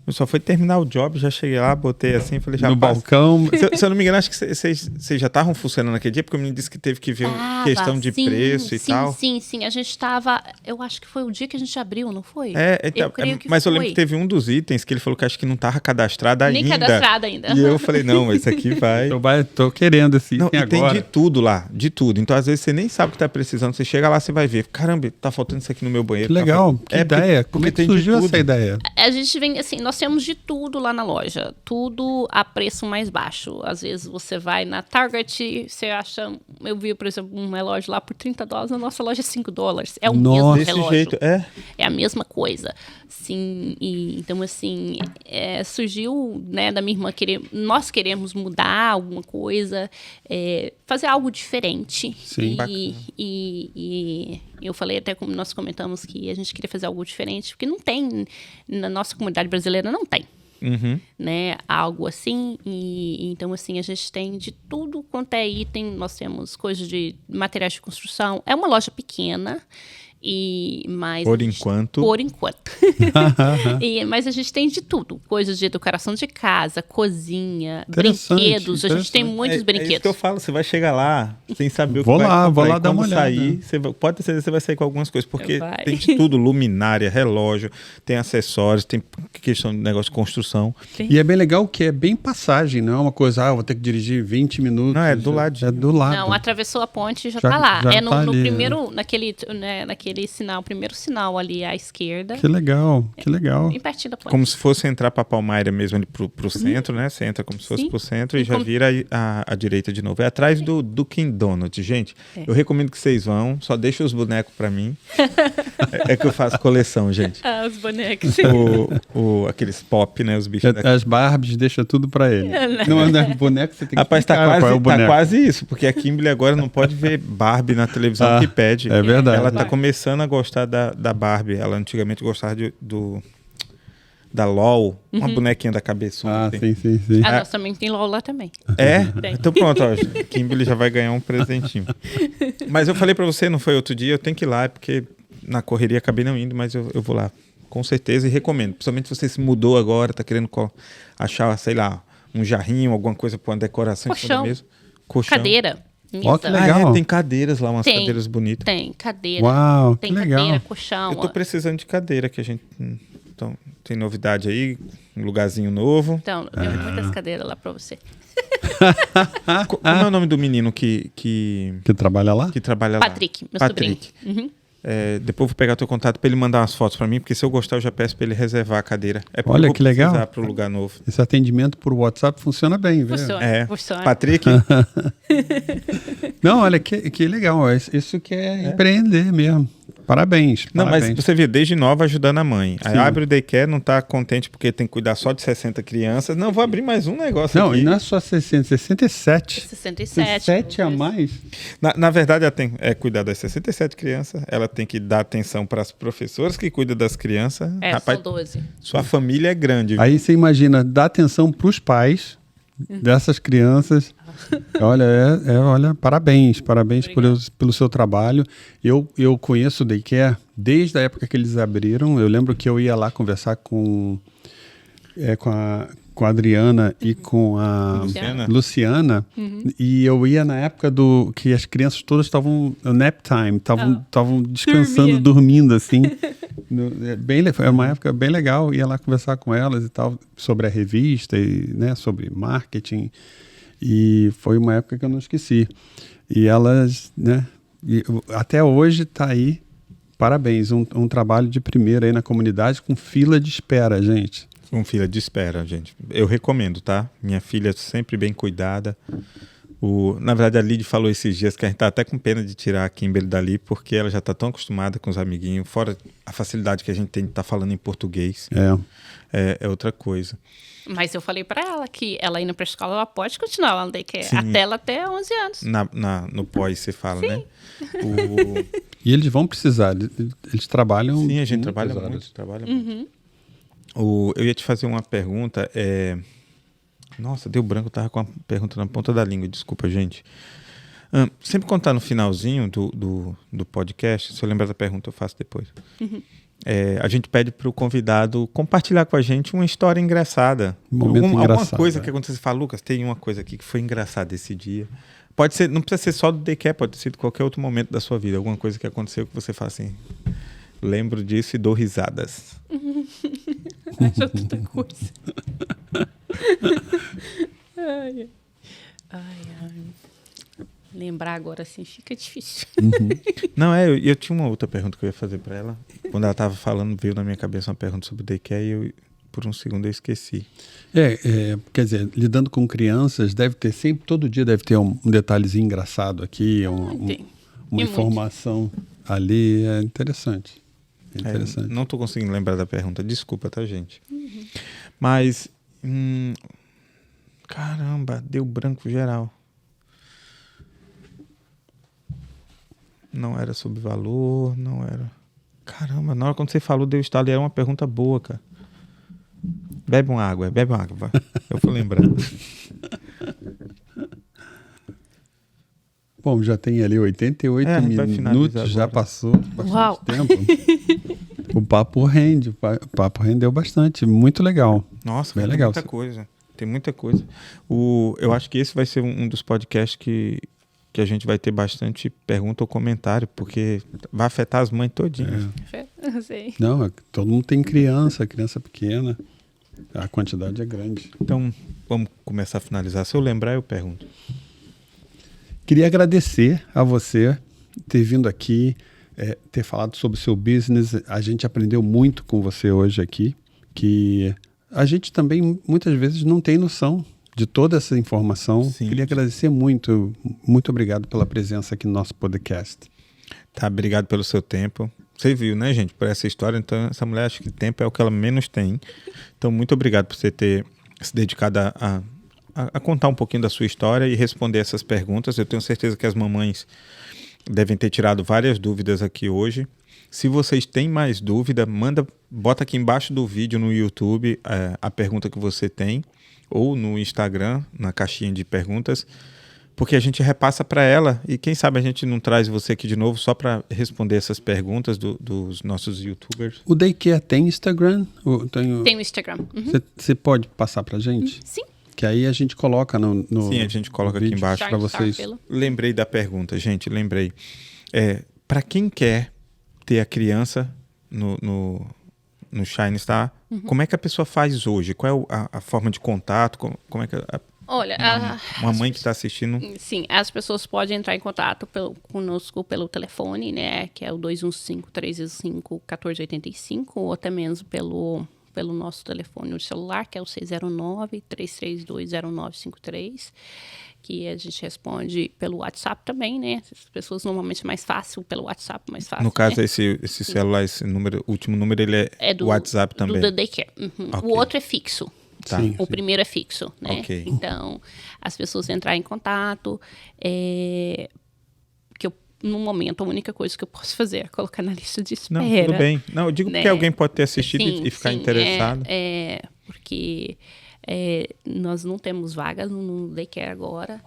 Speaker 1: Eu só fui terminar o job, já cheguei lá, botei assim, falei, já
Speaker 2: No
Speaker 1: passa.
Speaker 2: balcão.
Speaker 1: Se eu não me engano, acho que vocês já estavam funcionando naquele dia, porque o menino disse que teve que ver questão de preço e tal.
Speaker 3: Sim. A gente estava... Eu acho que foi o dia que a gente abriu, não foi?
Speaker 1: Então,
Speaker 3: creio que
Speaker 1: mas eu
Speaker 3: foi.
Speaker 1: lembro que teve um dos itens que ele falou que acho que não estava cadastrado ainda.
Speaker 3: Nem cadastrado ainda.
Speaker 1: E eu falei, não, esse aqui vai...
Speaker 2: Tô querendo esse
Speaker 1: Não,
Speaker 2: item
Speaker 1: e tem
Speaker 2: agora.
Speaker 1: de tudo lá, de tudo. Então, às vezes, você nem sabe o que tá precisando. Você chega lá, você vai ver. Caramba, tá faltando isso aqui no meu banheiro.
Speaker 2: Que legal, que ideia. Como é que surgiu essa ideia?
Speaker 3: A gente vem, assim, nós temos de tudo lá na loja. Tudo a preço mais baixo. Às vezes você vai na Target, você acha... Eu vi, por exemplo, um relógio lá por $30. Na nossa loja é $5. É o mesmo
Speaker 1: Desse
Speaker 3: relógio.
Speaker 1: jeito, é.
Speaker 3: É a mesma coisa. Sim, então, assim, surgiu, né, da minha irmã querer... Nós queremos mudar alguma coisa, fazer algo diferente.
Speaker 2: Sim.
Speaker 3: E eu falei até como nós comentamos que a gente queria fazer algo diferente, porque não tem, na nossa comunidade brasileira não tem, né, algo assim. E então, assim, a gente tem de tudo quanto é item. Nós temos coisas de materiais de construção. É uma loja pequena, mas
Speaker 1: Por enquanto.
Speaker 3: Mas a gente tem de tudo. Coisas de decoração de casa, cozinha,
Speaker 2: Interessante,
Speaker 3: brinquedos. A gente tem muitos
Speaker 1: É
Speaker 3: brinquedos.
Speaker 1: isso que eu falo, você vai chegar lá sem saber o que
Speaker 2: Vou
Speaker 1: vai
Speaker 2: lá,
Speaker 1: comprar.
Speaker 2: vou lá
Speaker 1: E
Speaker 2: dar uma
Speaker 1: quando
Speaker 2: olhada.
Speaker 1: sair, pode ter certeza que você vai sair com algumas coisas, porque
Speaker 3: Vai.
Speaker 1: tem de tudo, luminária, relógio, tem acessórios, tem questão de negócio de construção.
Speaker 2: E é bem legal que é bem passagem, não é uma coisa, eu vou ter que dirigir 20 minutos.
Speaker 1: Não, é do ladinho.
Speaker 2: É do lado.
Speaker 3: Não, atravessou a ponte e já
Speaker 2: Já-
Speaker 3: tá lá.
Speaker 2: já
Speaker 3: É no
Speaker 2: tá ali,
Speaker 3: primeiro, naquele sinal, primeiro sinal ali à esquerda.
Speaker 2: Que legal, que legal.
Speaker 3: Bem pertinho da ponte.
Speaker 1: Como se fosse entrar para Palmaira mesmo, ali pro centro, né? Você entra como se fosse
Speaker 3: Sim.
Speaker 1: pro centro e
Speaker 3: E
Speaker 1: já
Speaker 3: como-
Speaker 1: vira à direita de novo. É atrás do Dunkin' Donuts, gente. Eu recomendo que vocês vão, só deixa os bonecos para mim. É que eu faço coleção, gente.
Speaker 3: Ah, os bonecos.
Speaker 1: Aqueles pop, né? Os bichos da...
Speaker 2: As Barbies deixa tudo pra ele. Não, é boneco, você tem que
Speaker 1: Rapaz, tá
Speaker 2: explicar qual é o
Speaker 1: quase
Speaker 2: boneco.
Speaker 1: isso, porque a Kimberly agora não pode ver Barbie na televisão que pede.
Speaker 2: é verdade.
Speaker 1: Ela tá começando a gostar da Barbie. Ela antigamente gostava da LOL, uma bonequinha da cabeçona.
Speaker 2: Ah,
Speaker 1: assim.
Speaker 2: sim.
Speaker 3: Ah, nós também tem LOL lá também.
Speaker 1: É?
Speaker 3: Tem.
Speaker 1: Então pronto, ó, Kimberly já vai ganhar um presentinho. Mas eu falei pra você, não foi outro dia, eu tenho que ir lá, porque na correria acabei não indo, mas eu vou lá, com certeza, e recomendo. Principalmente se você se mudou agora, tá querendo achar, sei lá, um jarrinho, alguma coisa pra uma decoração em cima da
Speaker 3: Colchão.
Speaker 1: mesa. Colchão.
Speaker 3: Cadeira.
Speaker 2: Ó, que
Speaker 3: mesa.
Speaker 2: legal.
Speaker 1: Tem cadeiras lá, umas
Speaker 3: Tem.
Speaker 1: cadeiras bonitas.
Speaker 3: Tem cadeira.
Speaker 2: Uau,
Speaker 3: tem
Speaker 2: que legal.
Speaker 3: cadeira, colchão.
Speaker 1: Eu tô precisando de cadeira, que a gente... Então, tem novidade aí, um lugarzinho novo.
Speaker 3: Então, eu tenho muitas cadeiras lá pra você.
Speaker 1: Como é o nome do menino que
Speaker 2: Que trabalha lá?
Speaker 1: trabalha lá?
Speaker 3: Patrick, meu
Speaker 1: Patrick.
Speaker 3: sobrinho. Uhum.
Speaker 1: Depois eu vou pegar teu contato pra ele mandar umas fotos pra mim, porque se eu gostar eu já peço pra ele reservar a cadeira. É porque
Speaker 2: Olha,
Speaker 1: eu vou
Speaker 2: que legal.
Speaker 1: precisar pro lugar novo.
Speaker 2: Esse atendimento por WhatsApp funciona bem, viu?
Speaker 3: Funciona.
Speaker 1: Patrick,
Speaker 2: Não, olha, que legal. Isso que é empreender mesmo. Parabéns.
Speaker 1: não, mas
Speaker 2: parabéns.
Speaker 1: você vê, desde nova ajudando a mãe. Aí
Speaker 2: Sim.
Speaker 1: abre o daycare, não tá contente porque tem que cuidar só de 60 crianças. Não, vou abrir mais um negócio
Speaker 2: Não,
Speaker 1: aqui.
Speaker 2: e não é só 60, 67.
Speaker 3: 67.
Speaker 2: 7 a mais?
Speaker 1: Na verdade, ela tem cuidar das 67 crianças, ela tem que dar atenção para as professoras que cuidam das crianças. Rapaz,
Speaker 3: São 12.
Speaker 1: sua família é grande. viu?
Speaker 2: Aí você imagina, dá atenção para os pais dessas crianças. Olha, olha, parabéns pelo seu trabalho. Eu conheço o Daycare desde a época que eles abriram. Eu lembro que eu ia lá conversar com a Adriana e com a Luciana, e eu ia na época que as crianças todas estavam no nap time, estavam descansando, dormindo assim. É uma época bem legal, ia lá conversar com elas e tal, sobre a revista, e, né, sobre marketing, e foi uma época que eu não esqueci. E elas, né, até hoje está aí, parabéns, um trabalho de primeira aí na comunidade, com fila de espera, gente.
Speaker 1: Com fila de espera, gente. Eu recomendo, tá? Minha filha é sempre bem cuidada. Na verdade, a Lid falou esses dias que a gente tá até com pena de tirar a Kimberly dali, porque ela já tá tão acostumada com os amiguinhos, fora a facilidade que a gente tem de estar falando em português. É outra coisa.
Speaker 3: Mas eu falei pra ela que ela indo pra escola, ela pode continuar lá no daycare.
Speaker 1: Sim.
Speaker 3: Até ela ter 11 anos.
Speaker 1: No pós, você fala, né?
Speaker 2: E eles vão precisar, eles trabalham.
Speaker 1: Sim, a gente
Speaker 2: muitas
Speaker 1: trabalha
Speaker 2: horas.
Speaker 1: muito, trabalha muito. Eu ia te fazer uma pergunta. Nossa, deu branco, eu tava com a pergunta na ponta da língua, desculpa, gente. Sempre quando tá no finalzinho do podcast, se eu lembrar da pergunta, eu faço depois. A gente pede pro convidado compartilhar com a gente uma história engraçada. Alguma
Speaker 2: engraçado,
Speaker 1: coisa que aconteceu. Você fala, Lucas, tem uma coisa aqui que foi engraçada esse dia. Pode ser, não precisa ser só do daycare, pode ser de qualquer outro momento da sua vida. Alguma coisa que aconteceu que você fala assim, lembro disso e dou risadas.
Speaker 3: Acho tanta coisa. Ai. Lembrar agora assim fica difícil.
Speaker 1: Não, eu tinha uma outra pergunta que eu ia fazer pra ela. Quando ela tava falando, veio na minha cabeça uma pergunta sobre o daycare e eu por um segundo eu esqueci.
Speaker 2: Quer dizer, lidando com crianças, deve ter sempre, todo dia deve ter um detalhezinho engraçado aqui, uma informação ali. É interessante.
Speaker 1: Não estou conseguindo lembrar da pergunta, desculpa, tá, gente? Mas, caramba, deu branco geral. Não era sobre valor, não era... Caramba, na hora quando você falou, deu estalo, era uma pergunta boa, cara. Bebe uma água, vai. Eu vou lembrando.
Speaker 2: Bom, já tem ali 88 minutos, já passou bastante tempo. O papo rende, o papo rendeu bastante, muito legal.
Speaker 1: Nossa,
Speaker 2: bem
Speaker 1: tem
Speaker 2: legal.
Speaker 1: Tem muita coisa. Eu acho que esse vai ser um dos podcasts que a gente vai ter bastante pergunta ou comentário, porque vai afetar as mães todinhas.
Speaker 3: Sei.
Speaker 2: Não, todo mundo tem criança pequena, a quantidade é grande.
Speaker 1: Então, vamos começar a finalizar. Se eu lembrar, eu pergunto.
Speaker 2: Queria agradecer a você ter vindo aqui, ter falado sobre o seu business. A gente aprendeu muito com você hoje aqui, que a gente também muitas vezes não tem noção de toda essa informação.
Speaker 1: Sim.
Speaker 2: Queria agradecer muito, muito obrigado pela presença aqui no nosso podcast.
Speaker 1: Tá, obrigado pelo seu tempo. Você viu, né, gente, por essa história. Então, essa mulher, acho que tempo é o que ela menos tem. Então, muito obrigado por você ter se dedicado a contar um pouquinho da sua história e responder essas perguntas. Eu tenho certeza que as mamães devem ter tirado várias dúvidas aqui hoje. Se vocês têm mais dúvida, bota aqui embaixo do vídeo no YouTube a pergunta que você tem, ou no Instagram, na caixinha de perguntas, porque a gente repassa para ela e quem sabe a gente não traz você aqui de novo só para responder essas perguntas dos nossos YouTubers.
Speaker 2: O Daycare tem Instagram?
Speaker 3: Tem o Instagram.
Speaker 2: Você pode passar para a gente?
Speaker 3: Sim.
Speaker 2: Que aí a gente coloca no
Speaker 1: Sim, a gente coloca aqui embaixo
Speaker 2: para vocês.
Speaker 1: Lembrei da pergunta, gente, lembrei. Para quem quer ter a criança no Shine Star, como é que a pessoa faz hoje? Qual é a forma de contato? Como é que
Speaker 3: Olha,
Speaker 1: uma mãe que está assistindo...
Speaker 3: Sim, as pessoas podem entrar em contato conosco pelo telefone, né? Que é o 215-365-1485, ou até mesmo pelo nosso telefone no celular, que é o 609-332-0953, que a gente responde pelo WhatsApp também, né? As pessoas normalmente é mais fácil pelo WhatsApp, mais fácil.
Speaker 1: No caso,
Speaker 3: né?
Speaker 1: esse celular, esse número, o último número, ele é do WhatsApp também?
Speaker 3: Do Daycare. Okay. O outro é fixo.
Speaker 1: Tá.
Speaker 2: Sim,
Speaker 3: o primeiro é fixo, né?
Speaker 1: Okay.
Speaker 3: Então, as pessoas entrarem em contato, que eu, no momento, a única coisa que eu posso fazer é colocar na lista de espera.
Speaker 1: Não, tudo bem. Não, eu digo porque alguém pode ter assistido e ficar interessado.
Speaker 3: Porque nós não temos vagas no Daycare agora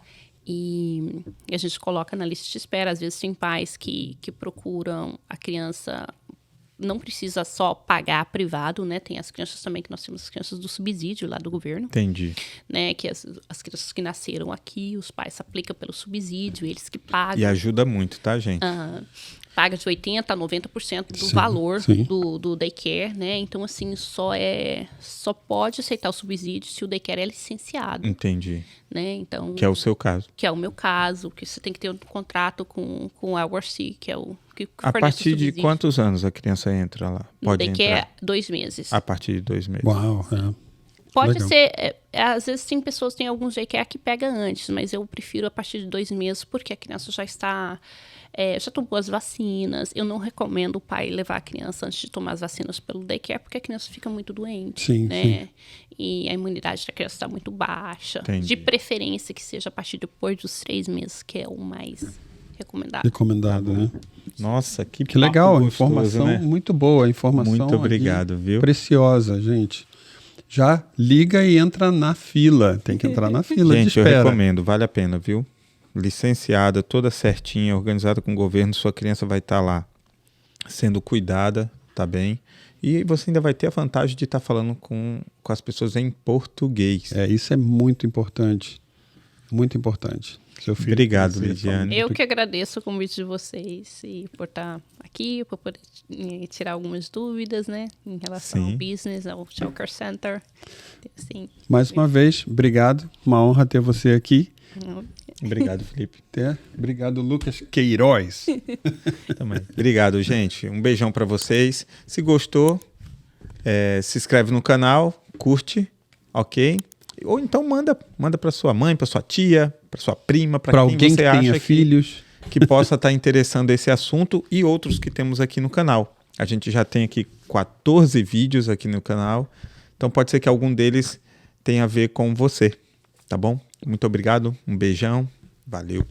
Speaker 3: e a gente coloca na lista de espera. Às vezes tem pais que procuram a criança... Não precisa só pagar privado, né? Tem as crianças também, que nós temos as crianças do subsídio lá do governo.
Speaker 1: Entendi.
Speaker 3: Né? Que as crianças que nasceram aqui, os pais aplicam pelo subsídio, eles que pagam.
Speaker 1: E ajuda muito, tá, gente?
Speaker 3: Paga de 80% a 90% do
Speaker 2: Sim,
Speaker 3: valor
Speaker 2: sim.
Speaker 3: do daycare, né? Então, assim, só pode aceitar o subsídio se o daycare é licenciado.
Speaker 1: Entendi.
Speaker 3: Né? Então,
Speaker 1: Que é o seu caso.
Speaker 3: Que é o meu caso, que você tem que ter um contrato com o LRC, que é o que
Speaker 1: A partir de quantos anos a criança entra lá? Pode
Speaker 3: entrar?
Speaker 1: entrar?
Speaker 3: 2 meses.
Speaker 1: A partir de 2 meses.
Speaker 2: Uau,
Speaker 3: Pode
Speaker 2: legal.
Speaker 3: ser, às vezes tem pessoas, tem alguns daycare que pega antes, mas eu prefiro a partir de 2 meses, porque a criança já está... já tomou as vacinas. Eu não recomendo o pai levar a criança antes de tomar as vacinas pelo daycare, porque a criança fica muito doente,
Speaker 2: Sim,
Speaker 3: né?
Speaker 2: sim.
Speaker 3: E a imunidade da criança está muito baixa.
Speaker 1: Entendi.
Speaker 3: De preferência que seja a partir depois dos 3 meses, que é o mais recomendado.
Speaker 2: Recomendado, né?
Speaker 1: Nossa, que
Speaker 2: legal,
Speaker 1: papo
Speaker 2: informação
Speaker 1: gostoso, né?
Speaker 2: muito boa, informação
Speaker 1: Muito obrigado,
Speaker 2: aqui,
Speaker 1: viu?
Speaker 2: Preciosa, gente. Já liga e entra na fila. Tem que entrar na fila de
Speaker 1: Gente, eu
Speaker 2: espera.
Speaker 1: recomendo, vale a pena, viu? Licenciada, toda certinha, organizada com o governo, sua criança vai estar lá sendo cuidada, tá bem? E você ainda vai ter a vantagem de estar falando com as pessoas em português.
Speaker 2: Isso é muito importante. Muito importante. Seu filho,
Speaker 1: Obrigado,
Speaker 2: você
Speaker 1: Lidiane.
Speaker 3: Eu que agradeço o convite de vocês e por estar aqui, por poder tirar algumas dúvidas, né, em relação
Speaker 1: Sim.
Speaker 3: ao business, ao Childcare Center. Assim,
Speaker 2: Mais uma vez, obrigado. Uma honra ter você aqui.
Speaker 1: Obrigado, Felipe.
Speaker 2: Obrigado, Lucas Queiroz.
Speaker 1: Também. Obrigado, gente. Um beijão pra vocês. Se gostou, se inscreve no canal, curte, ok? Ou então manda para sua mãe, para sua tia, para sua prima, para quem
Speaker 2: alguém
Speaker 1: você
Speaker 2: que
Speaker 1: acha
Speaker 2: tenha filhos.
Speaker 1: que possa estar interessando esse assunto e outros que temos aqui no canal. A gente já tem aqui 14 vídeos aqui no canal, então pode ser que algum deles tenha a ver com você, tá bom? Muito obrigado, um beijão, valeu.